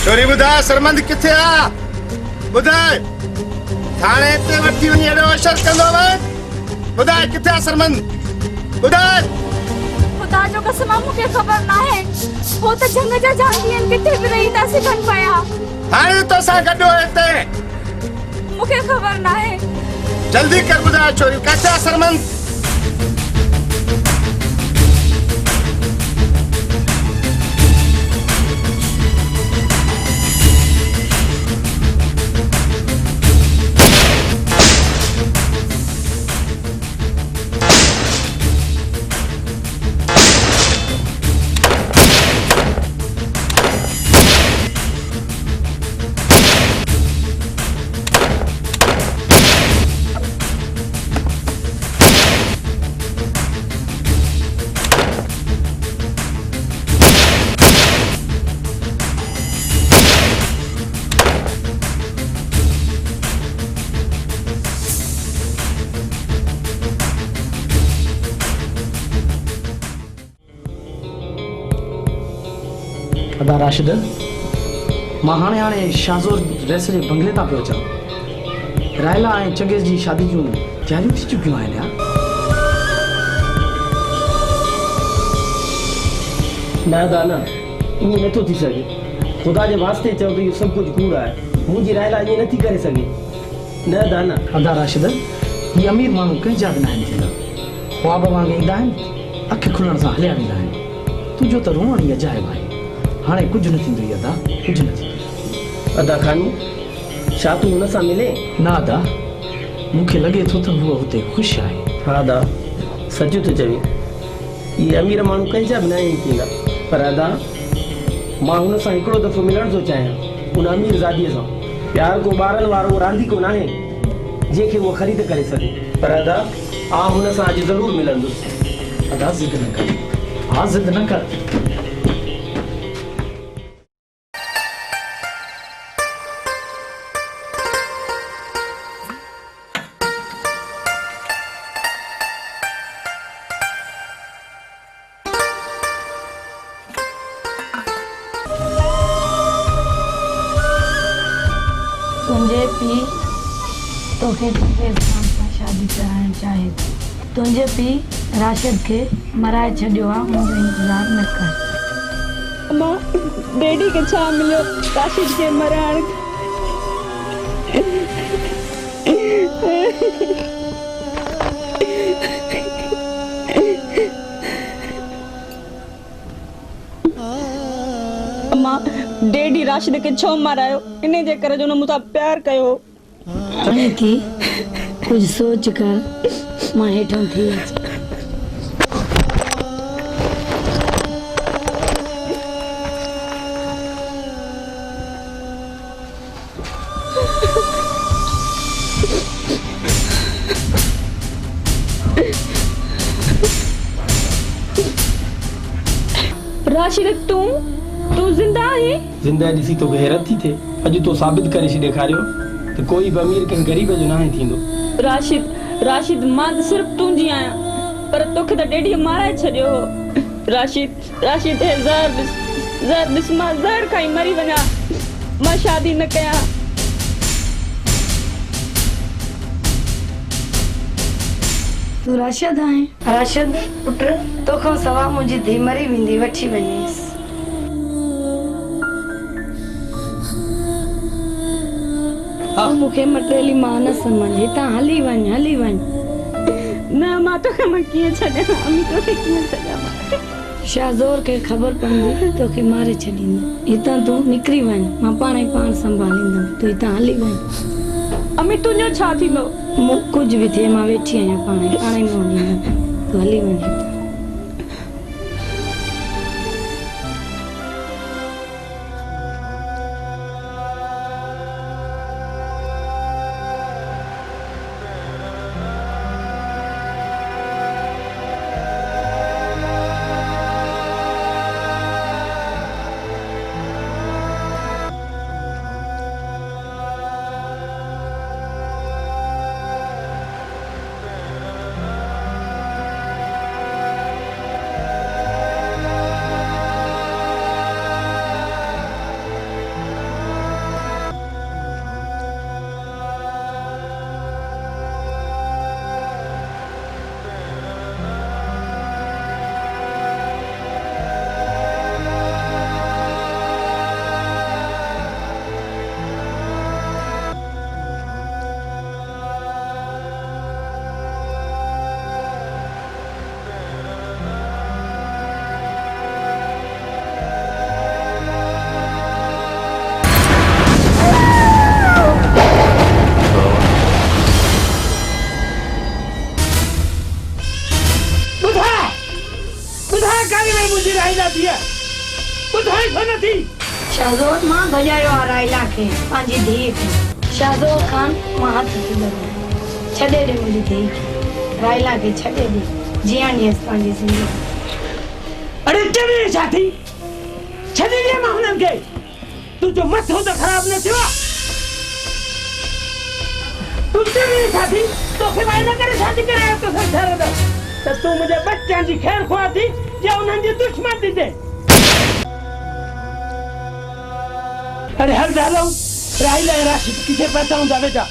छोरी ॿुधाए सरमंद किथे आ ॿुधाए थाणे ते वठी वञी एॾो असर कंदो वञ ॿुधाए किथे आ सरमंद ॿुधाए खुदा जो कसम मूंखे ख़बर न आहे हो त जंग जा जांदी आहिनि किथे बि रही था सघनि पिया हाणे तोसां गॾु हिते मूंखे ख़बर न आहे जल्दी कर ॿुधाए छोरी किथे आ सरमंद अदा राशिद मां हाणे शाहज़ोर रेस जे बंगले तां पियो अचां। रायला ऐं चंगेज़ जी शादी जूं तयारियूं थी चुकियूं आहिनि यार। न दाना ईअं नथो थी सघे। ख़ुदा जे वास्ते चओ त इहो सभु कुझु कूड़ आहे। मुंहिंजी रायला ईअं नथी करे सघे। न दाना अदा राशिद ही अमीर माण्हू कंहिंजा बि न आहिनि थींदा। ख्वाब वांगुरु ईंदा आहिनि, अखि खुलण सां हलिया वेंदा आहिनि। तुंहिंजो त रोअण ई अजाइब आहे। हाणे कुझु न थींदो अदा, कुझु न थींदो। अदा खानी छा तूं हुन सां मिले? न अदा, मूंखे लॻे थो त हूअ हुते ख़ुशि आहे। हा अदा सच थो चवी। इहे अमीर माण्हू कंहिंजा बि न आहिनि थींदा। पर अदा मां हुन सां हिकिड़ो दफ़ो मिलणु थो चाहियां, उन अमीर ज़ादीअ सां। प्यार को ॿारनि वारो रांदी को न आहे जंहिंखे उहो ख़रीद करे सघे। पर अदा हुन सां अॼु ज़रूरु मिलंदुसि। अदा ज़िद न कर, हा ज़िद न कर। तुंहिंजे पीउ तोखे चंगेज़ खान सां शादी कराइणु चाहे थो। तुंहिंजे पीउ राशिद खे मराए छॾियो आहे। मुंहिंजो इंतज़ारु न कर। मां डैडी खे छा मिलियो राशिद खे मराइण? मां डैडी राशिद खे छो मारायो? इन जे करे जो न मूंसां प्यार कयो। थी कुछ सोच कर। मां हेठों थी अच। राशिद तूं जिंदा आहीं? ज़िंदा ॾिसी तोखे हैरत थी थिए। अॼु तो साबित करे छॾे ॾेखारियो त कोई बि अमीर कंहिं ग़रीब जो न आहे थींदो। राशिद मां त सिर्फ़ तुंहिंजी आहियां, पर तोखे त डैडीअ माराए छॾियो हो। राशिद हे ज़हर ॾिस मां ज़हर खाई मरी वञा। मां शादी न कयां। तूं राशिद आहीं? राशिद पुट तोखां सवाइ मुंहिंजी धीउ मरी वेंदी, वठी वञेसि। मूंखे मटेली मां न सम्झ। हितां हली वञ। न मां तोखे मां कीअं छॾियां? तोखे कीअं छॾियां? शाहज़ोर खे ख़बर पवंदी तोखे मारे छॾींदो। हितां तूं निकिरी वञ। मां पाण संभालींदमि। तूं हितां हली वञ। अमी तुंहिंजो छा थींदो? कुझु बि थिए मां वेठी आहियां। पाण ई मोड़ींदमि। तूं हली वञ हितां। शाहज़ोर मां भॼायो आहे रायला खे, पंहिंजी धीउ खे। शाहज़ोर खान मां हथ थी लॻायां। छॾे ॾे मुंहिंजी धीउ खे। रायला खे छॾे ॾे। जीअं ॾियसि पंहिंजी ज़िंदगी। अरे चवे छा थी? छॾे ॾे मां हुननि खे। तुंहिंजो मथो त ख़राब न थियो आहे? तूं चवे छा थी? तोखे मां इन करे शादी करायो तो घर त तूं मुंहिंजे बच्चनि जी ख़ैर ख़्वाह थी या उन्हनि जी दुश्मन थी थिए? अरे हल डालो राहिला राशिद किथे पता हूंदा बेटा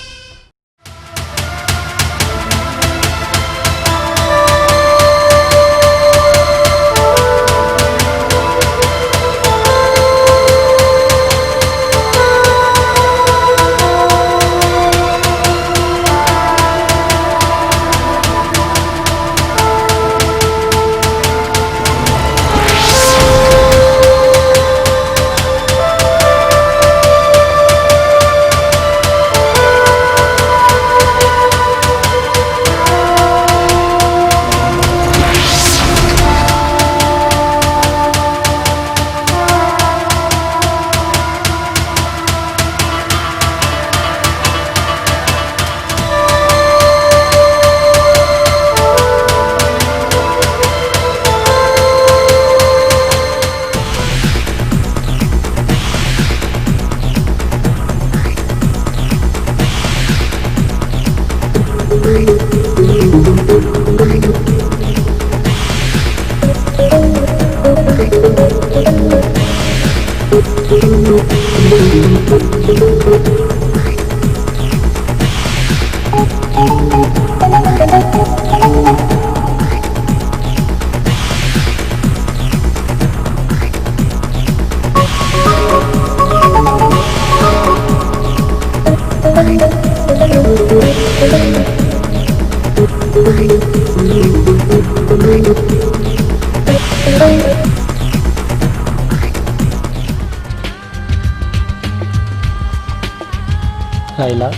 राहिला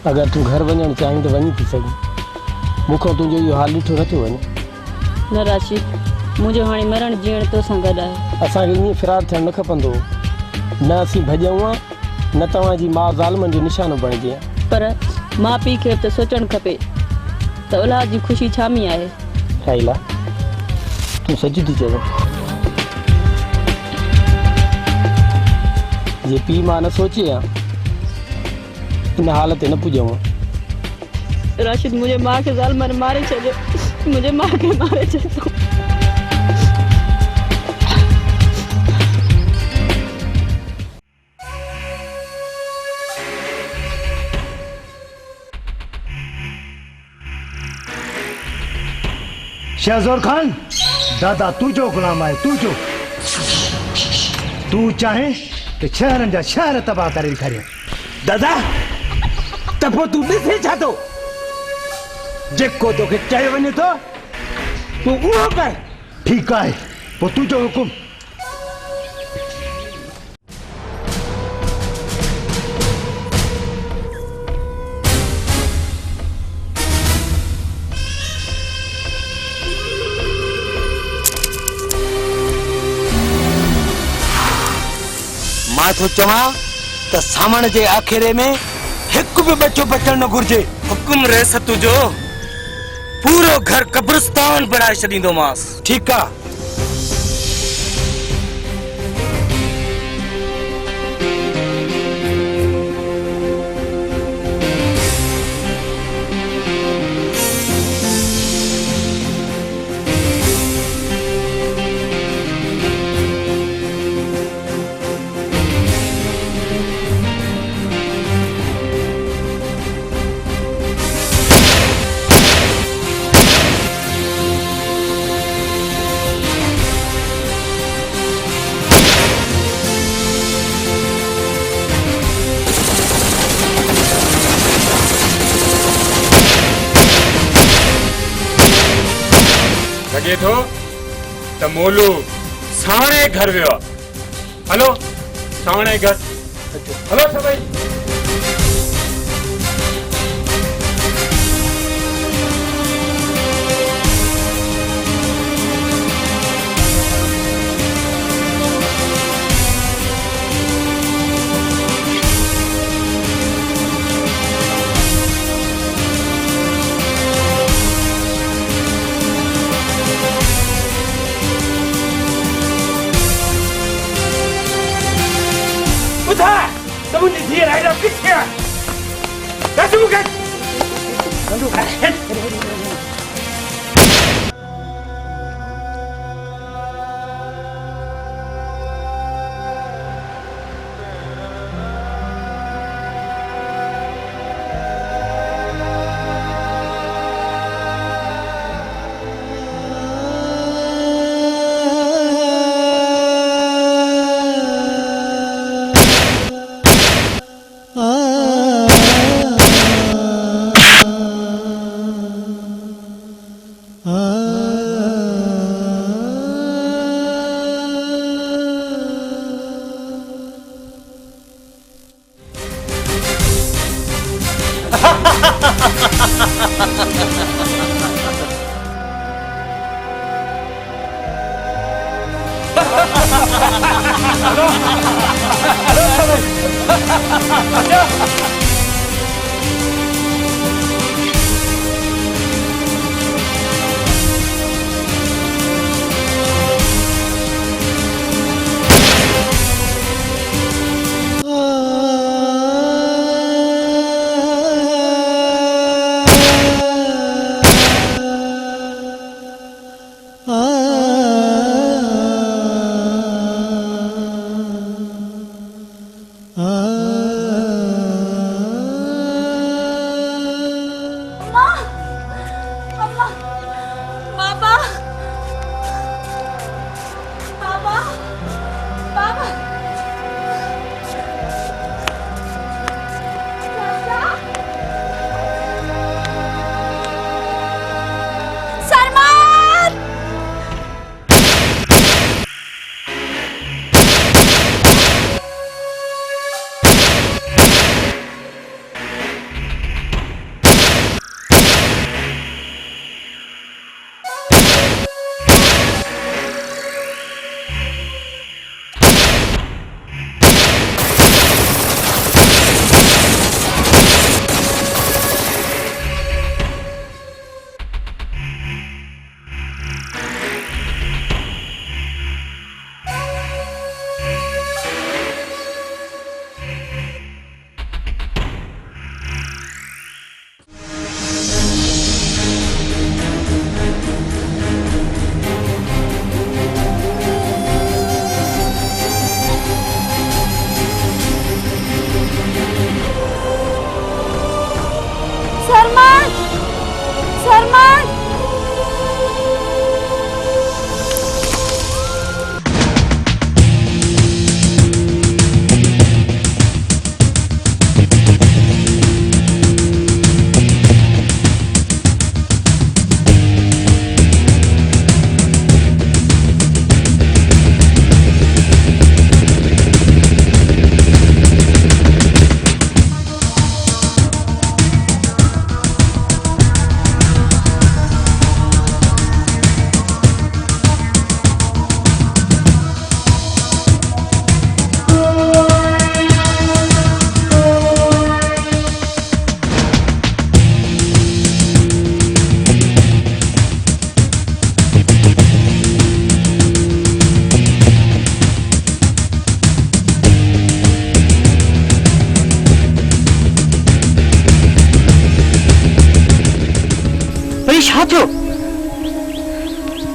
अगर तू घर वञणु चाहीं त वञी थी सघीं मूंखां तुंहिंजो इहो हाल ॾिठो नथो वञे न राशिद मुंहिंजो हाणे मरण जीअण तोसां गॾु आहे असांखे ईअं फिरार थियणु न खपंदो न असीं भॼूं हा न तव्हांजी माउ ज़ालमनि जो निशानो बणिजे पर माउ पीउ खे त सोचणु खपे त औलाद जी ख़ुशी छा में आहे राहिला तूं सच थी चवे जे पीउ मां न सोचे हा इन हालत न पुॼूं राशिद मुंहिंजे माउ खे ज़ालमनि मारे छॾियो मुंहिंजे माउ खे मारे छॾियो शहजोर खान दादा तुझो गुलाम आहे तुझो तू चाहे तो शहरनि जा शहर तबाह करे ॾेखारियो दादा त पोइ तूं ॾिसे छा थो जेको तोखे चयो वञे थो तूं उहो कर ठीकु आहे पोइ तुंहिंजो हुकुम मां थो चवां त सामण जे आखिरे में हिकु बि बचो बचण न घुर्जे हुकुम रेस तुझो पूरो घर कब्रिस्तान बनाए छॾींदोमांस ठीकु आहे लगे थो त मोलू साणे घर वियो आहे हलो साणे घर हलो सभई Kamu di sini ada pikir. Kasih bukan. Aduh,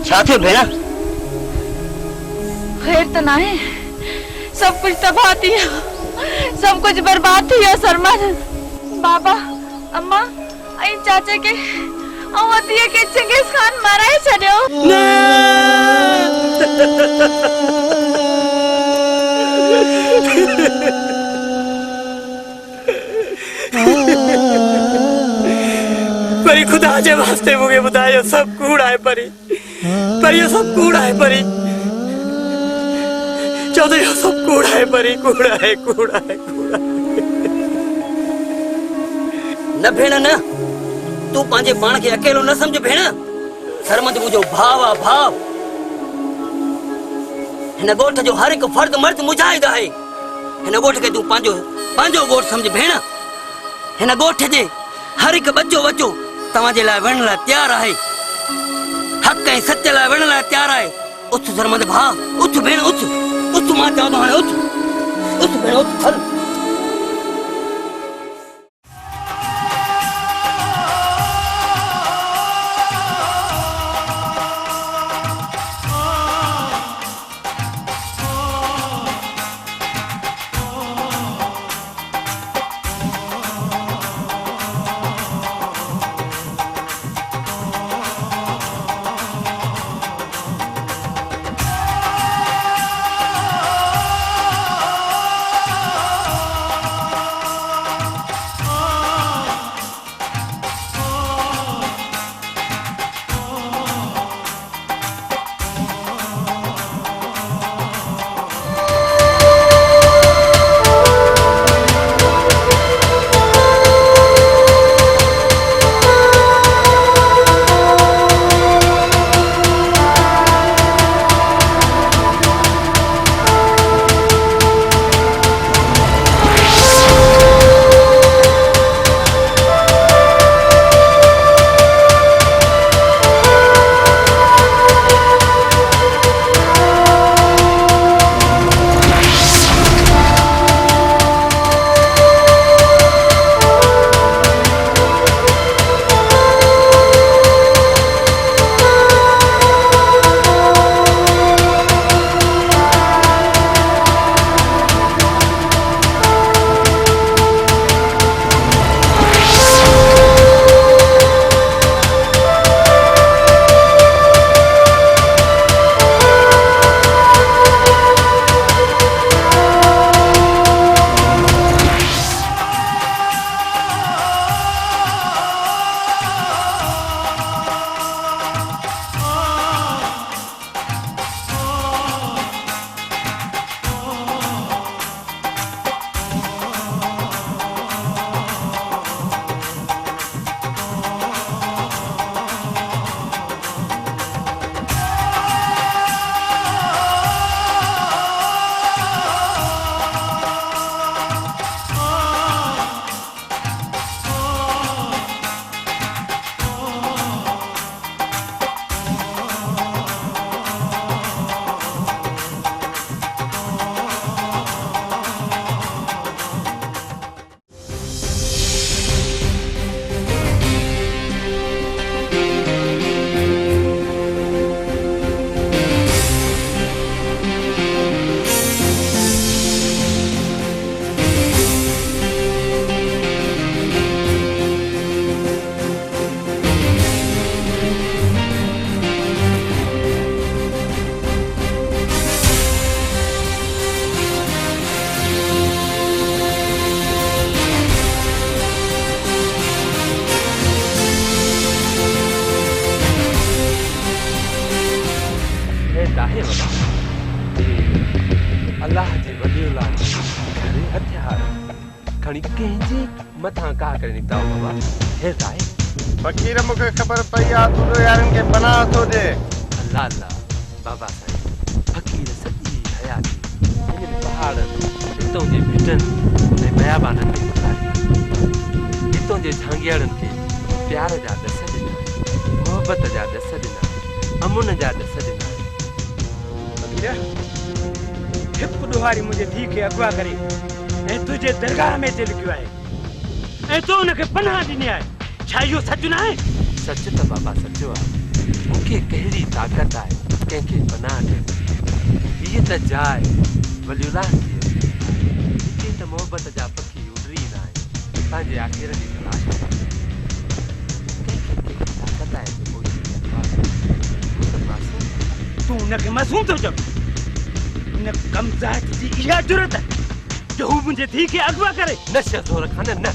छा थियो भेण? खैर तो ना है, सब कुछ तबाह थी, सब कुछ बर्बाद थी है सरमन। बाबा अम्मा आई चाचा के अवतिया के चंगेज खान माराए छड़ियो। परी खुदा जे वास्ते मुझे बतायो सब कूड़ा है परी, पर ये सब कूड़ा है परी, चौधरी सब कूड़ा है परी, कूड़ा है कूड़ा है कूड़ा। न भेण न, तू पांजे पाण के अकेलो न समझ भेण, सरमंद मुझो भाव आ भाव। हिन गोठ जो हर एक फर्द मर्द मुजाहिद है, हिन गोठ के तू पांजो पांजो गोठ समझ भेण। हिन गोठ जे हर एक बच्चो बच्चो तवाजे लाइ वण लाइ तैयार है, हक ऐं सत्य लाइ वण लाइ तैयार है। उथ सरमंद भाउ, उथ भेण उथ, उथ मां चवां थो हाणे उथ, उथ भेण उथ हल। अल्लाह जे वलीउल्लाह करे हथियार खणी कंहिंजे मथां का करे निकिता हो बाबा हेर आहे फकीर मूंखे ख़बर पई आहे तूं यारनि खे पनाह थो ॾे अल्लाह अल्लाह बाबा साईं फकीर सॼी हयाती इन पहाड़ हितों जे भिटनि ऐं बयाबाननि में गुज़ारी हितों जे झांगियाड़नि खे प्यार जा ॾस ॾिना मोहबत जा ॾस ॾिना अमुन जा ॾस ॾिना हिकु ॾोहारी मुंहिंजे धीउ खे अगवा करे ऐं तुंहिंजे दरगाह में ते लिखियो आहे ऐं तूं हुनखे पनाह ॾिनी आहे छा इहो सच न आहे सच त बाबा सचो आहे मूंखे कहिड़ी ताक़त आहे कंहिंखे पनाह ॾियण हीअ त जाइ वलीउल्लाह जी हिते त मोहबत जा पखी उॾरी ईंदा आहिनि पंहिंजे आख़िर जी तलाश में कंहिंखे ताक़त आहे तूं हुनखे मासूम थो चव हिन कमज़ात जी इहा ज़रूरत आहे जो हू मुंहिंजे धीउ खे अगवा करे न शज़ोर खान न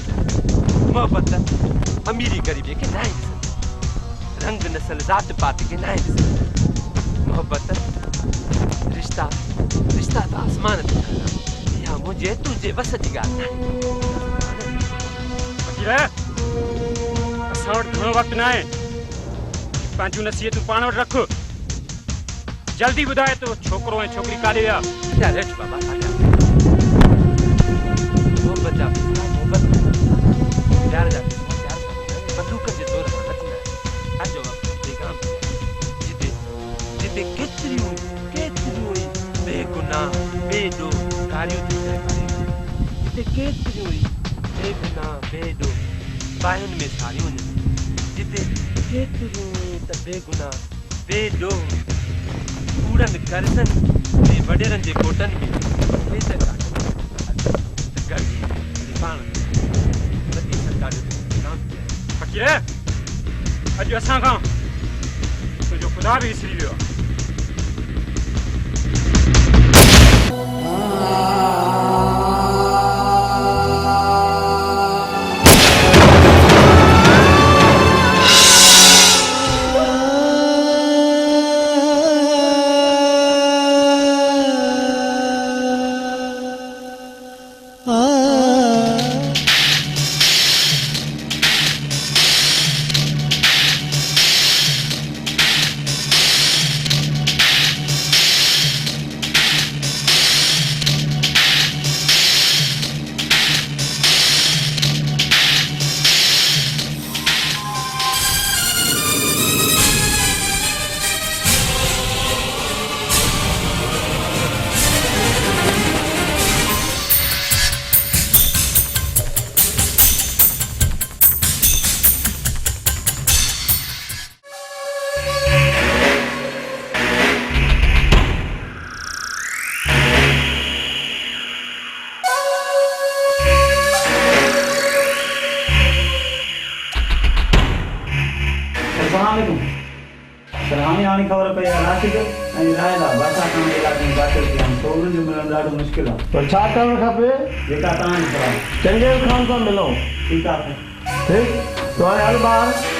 मोहबत अमीरी ग़रीबी खे न आहे रंग नस्ल ज़ात पात खे न आहे मोहबत रिश्ता रिश्ता त आसमान ते ठहंदा इहा मुंहिंजे तुंहिंजे वस जी ॻाल्हि फकीर असां वटि घणो वक़्तु न आहे पंहिंजूं नसीहतूं पाण वटि रख जल्दी ॿुधाए तो छोकिरो ऐं छोकिरी काॾे विया क्या रेट बाबा मोहबत जा मोहबत प्यार जा बंदूक जे ज़ोर सां न थींदा अॼु वक़्तु बेगाम जिते जिते केतिरियूं बेगुनाह बेॾो कारियूं थी करे जिते केतिरियूं बेगुनाह बेॾो बाहियुनि में सारियूं वञनि जिते केतिरियूं त बेगुनाह बेॾो कूड़नि कर्ज़नि ऐं वॾेरनि जे कोटनि में फकीर अॼु असां खां तुंहिंजो ख़ुदा बि विसरी वियो आहे ख़बर पई आहे राशिद ऐं रायला बासा खां इलाइक़े में दाख़िल थिया आहिनि तो उन्हनि जो मिलणु ॾाढो मुश्किल आहे तो छा करणु खपे जेका तव्हांजी सलाह चंगेज़ ख़ान सां मिलो ठीकु आहे ठीकु तो हाणे हल ॿार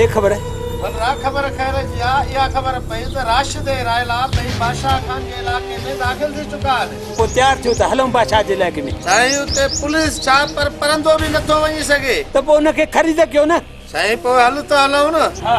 दे खबर है वनरा खबर खैर जी या खबर पई त राशिद रायला भई बादशाह खान के इलाके में दाखिल थी चुका है वो तैयार थियो त हलूं बादशाह जे इलाके में साईं उते पुलिस छा पर परंदो भी नथो वञी सघे त पोइ उनखे ख़रीद कयो न साईं पोइ हल त हलूं न हा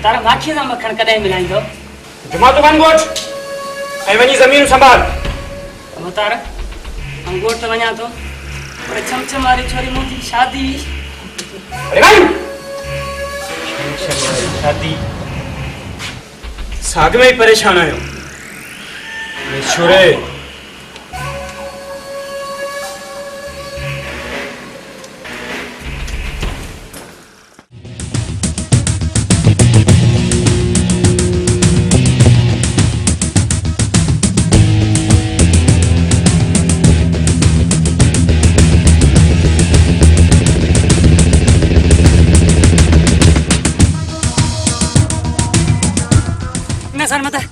तारा माखी सा मखण कदे मिलाइंदो जुमा तो बन गोठ ऐं वञी ज़मीन संभाल तारा हम गोठ वञा तो पर छमछम वारी छोरी मुंहिंजी शादी अरे भाई शादी साग में ही परेशान आयो छोरे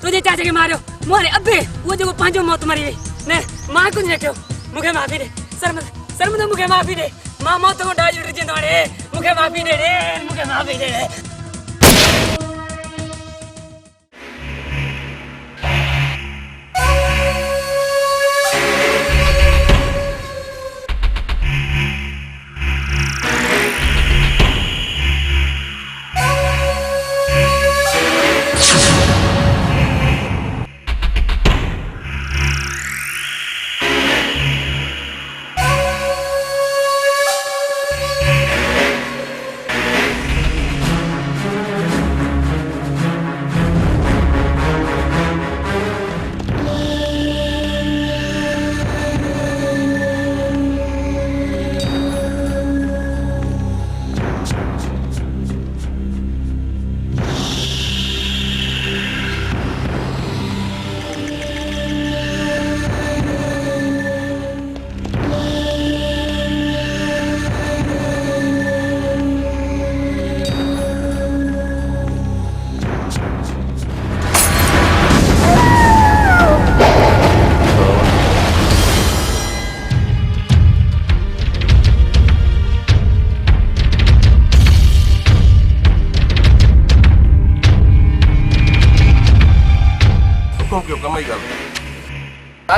तुझे चाचा के मारियो मोरे अबे वो जो पांचो मौत मरी वे ने मां कुछ ने क्यों मुखे माफी दे शर्म मुखे माफी दे मां मौत को डाज उठ जिंदो रे मुखे माफी दे रे मुखे माफी दे रे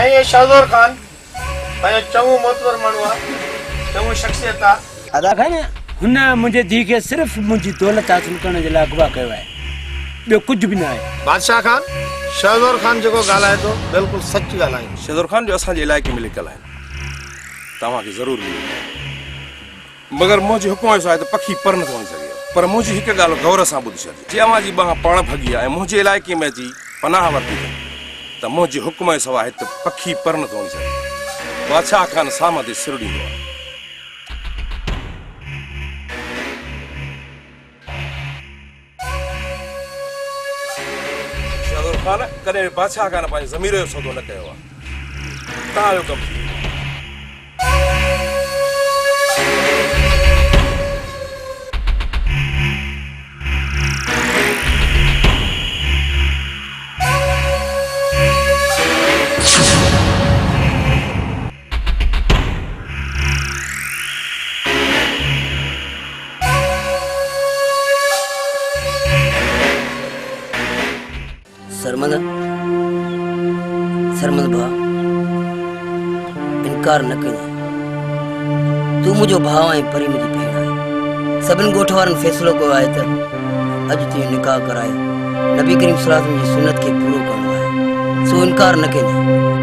साईं शाहजोर खान भाई चङो मोतबर माण्हू आहे चङो शख्सियत आहे अदा खान हुन मुंहिंजे धीउ खे सिर्फ़ु मुंहिंजी दौलत हासिल करण जे लाइ अगवा कयो आहे ॿियो कुझु बि न आहे बादशाह खान शाहजोर खान जेको ॻाल्हाए थो बिल्कुलु सच ॻाल्हाए शाहजोर खान जो असांजे इलाइक़े में लिखियल आहिनि तव्हांखे ज़रूरु मिलंदो मगर मुंहिंजे हुकुम जो आहे त पखी पर नथो वञी सघे पर मुंहिंजी हिकु ॻाल्हि गौर सां ॿुधी छॾिजे जे अव्हां जी ॿांह पाण भॻी आहे ऐं मुंहिंजे इलाइक़े में अची पनाह वरिती त मुंहिंजे हुकुम जे सवाइ हिते पखी पर नथो वञी सघे बादशाह खान साम ते सिर ॾींदो आहे शाहजोर खान कॾहिं बादशाह खान पंहिंजे ज़मीर जो सौदो न कयो आहे तव्हांजो कमु थी सरमद भा इनकार न कई तू मुझो भाव है परी मुझी भेण है सभिन गोठ वारन फैसलो कयो आहे त अज तुझो निकाह कराए नबी करीम सल्लल्लाहु अलैहि वसल्लम जी सुन्नत के पूरो करणो आहे सो इनकार न कई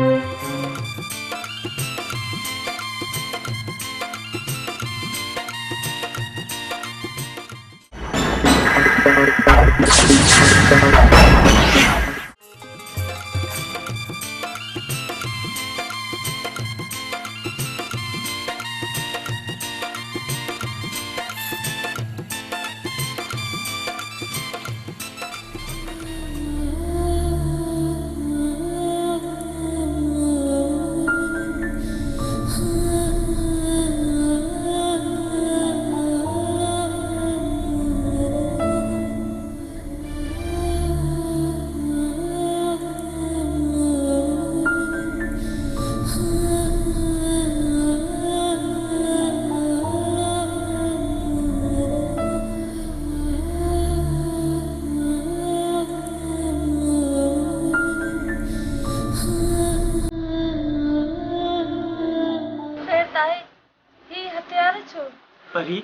परी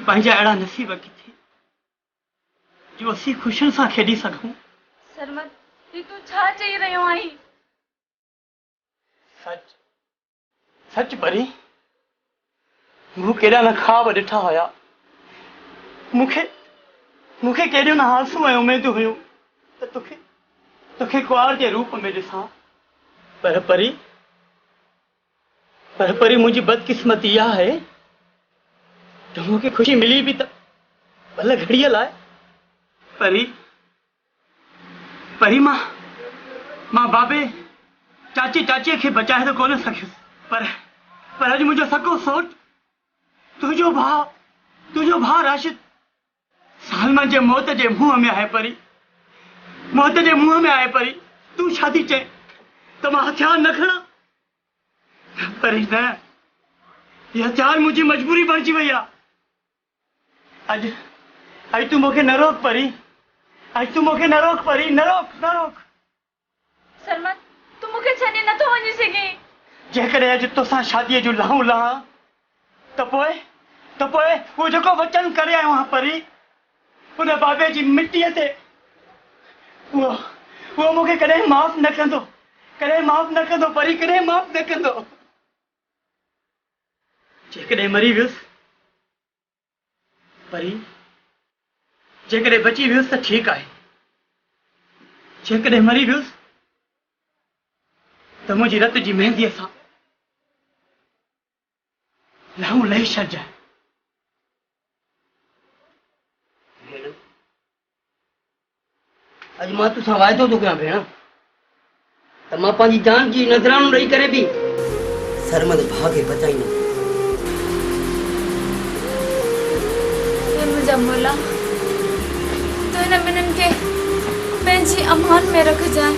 पंहिंजा अहिड़ा नसीब किथे जो असीं ख़ुशियुनि सां खेॾी सघूं। सरमद ही तू छा चई रहियो आहीं? सच सच परी मूं केॾा न ख्वाब ॾिठा हुया। मूंखे केॾियूं न आसूं ऐं उमेदूं हुयूं त तोखे कुंवार जे रूप में ॾिसां। पर परी मुंहिंजी बदकिस्मती इहा आहे त मूंखे ख़ुशी मिली बि त भले घड़ीअ लाइ। परी मां बाबे चाचीअ खे बचाए त कोन सघियुसि, पर अॼु मुंहिंजो सको सोट तुंहिंजो भाउ राशिद सालमन जे मौत जे मुंहं में आहे। परी मौत जे मुंहं में आहे। परी तूं छा थी चए त मां हथियार न खणा? परी न, ये हथियार मुंहिंजी मजबूरी बणिजी वई आहे। अॼु तूं मूंखे न रोक परी, अॼु तूं मूंखे न रोक परी, न रोक। सरमद तू मूंखे छॾे नथो वञी सघीं। जेकॾहिं अॼु तोसां शादीअ जूं लाहूं लहां त पोइ उहो जेको वचन करे आयो आहियां परी, उन बाबे जी मिटीअ ते उहो मूंखे कॾहिं माफ़ न कंदो परी, कॾहिं माफ़ न कंदो। जेकॾहिं मरी वियुसि परी, जेकॾहिं बची वियुसि त ठीकु आहे, जेकॾहिं मरी वियुसि त मुंहिंजी रत जी मेहंदीअ सां लहू लही छॾिजांइ। अॼु मां तोसां वाइदो थो कयां भेण त मां पंहिंजी जान जी नज़रानो ॾेई करे बि सरमद भाउ खे बचाईंदुमि। मुंहिंजा मुला तूं हिन ॿिन्हिनि खे पंहिंजी अमान में रखजांइ।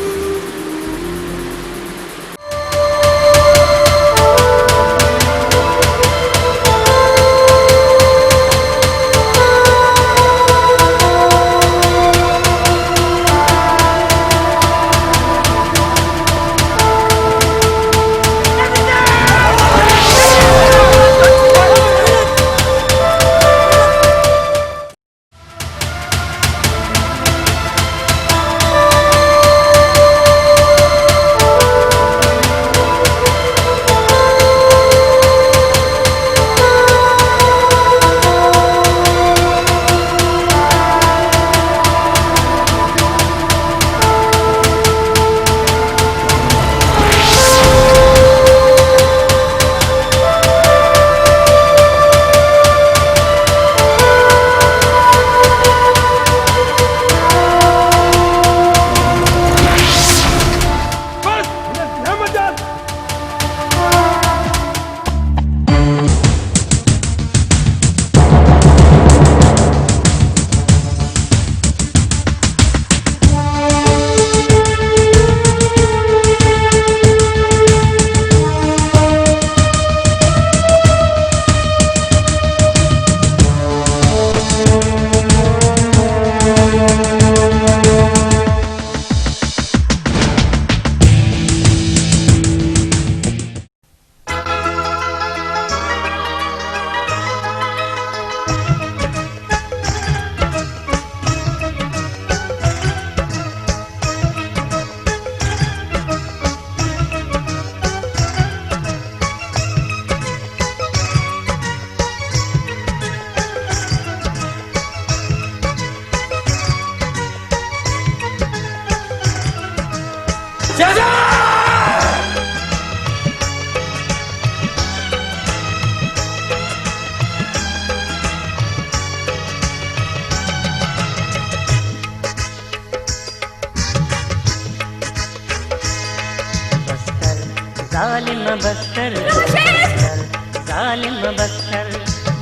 जालिम बस्तर जालिम बस्तर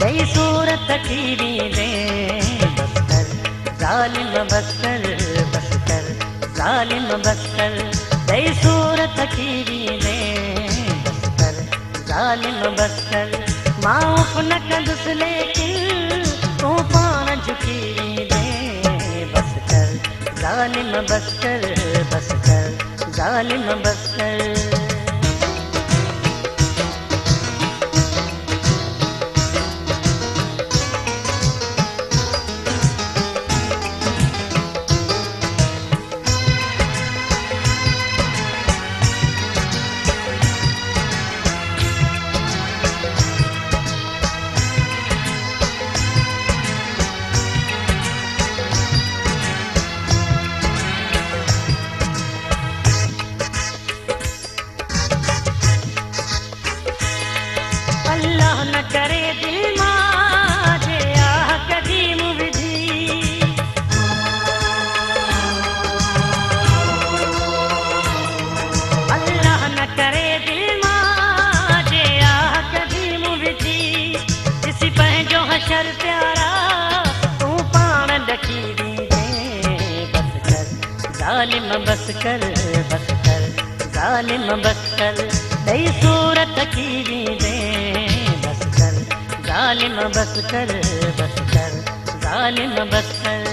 दई सूरत कीरी दे बस्तर जालिम बस्तर बस्तर जालिम बस्तर दई सूरत कीरी दे बस्तर जालिम बस्तर माफ न कंदुस लेकिन तू पान झुकीरी दे बस्तर जालिम बस्तर बस्तर जालिम बस्तर न करे दिल मां जे आह कदीम विधी अल्लाह न करे दिल मां जे आह कदीम विधी किसी पंहिंजो हशर प्यारा तू पाण ॾकी ॾींदे बस कर ज़ालिम बस कर ज़ालिम बस कर ॾेई सूरत की ॾींदे बस कर ज़ालिम बस कर ज़ालिम बस कर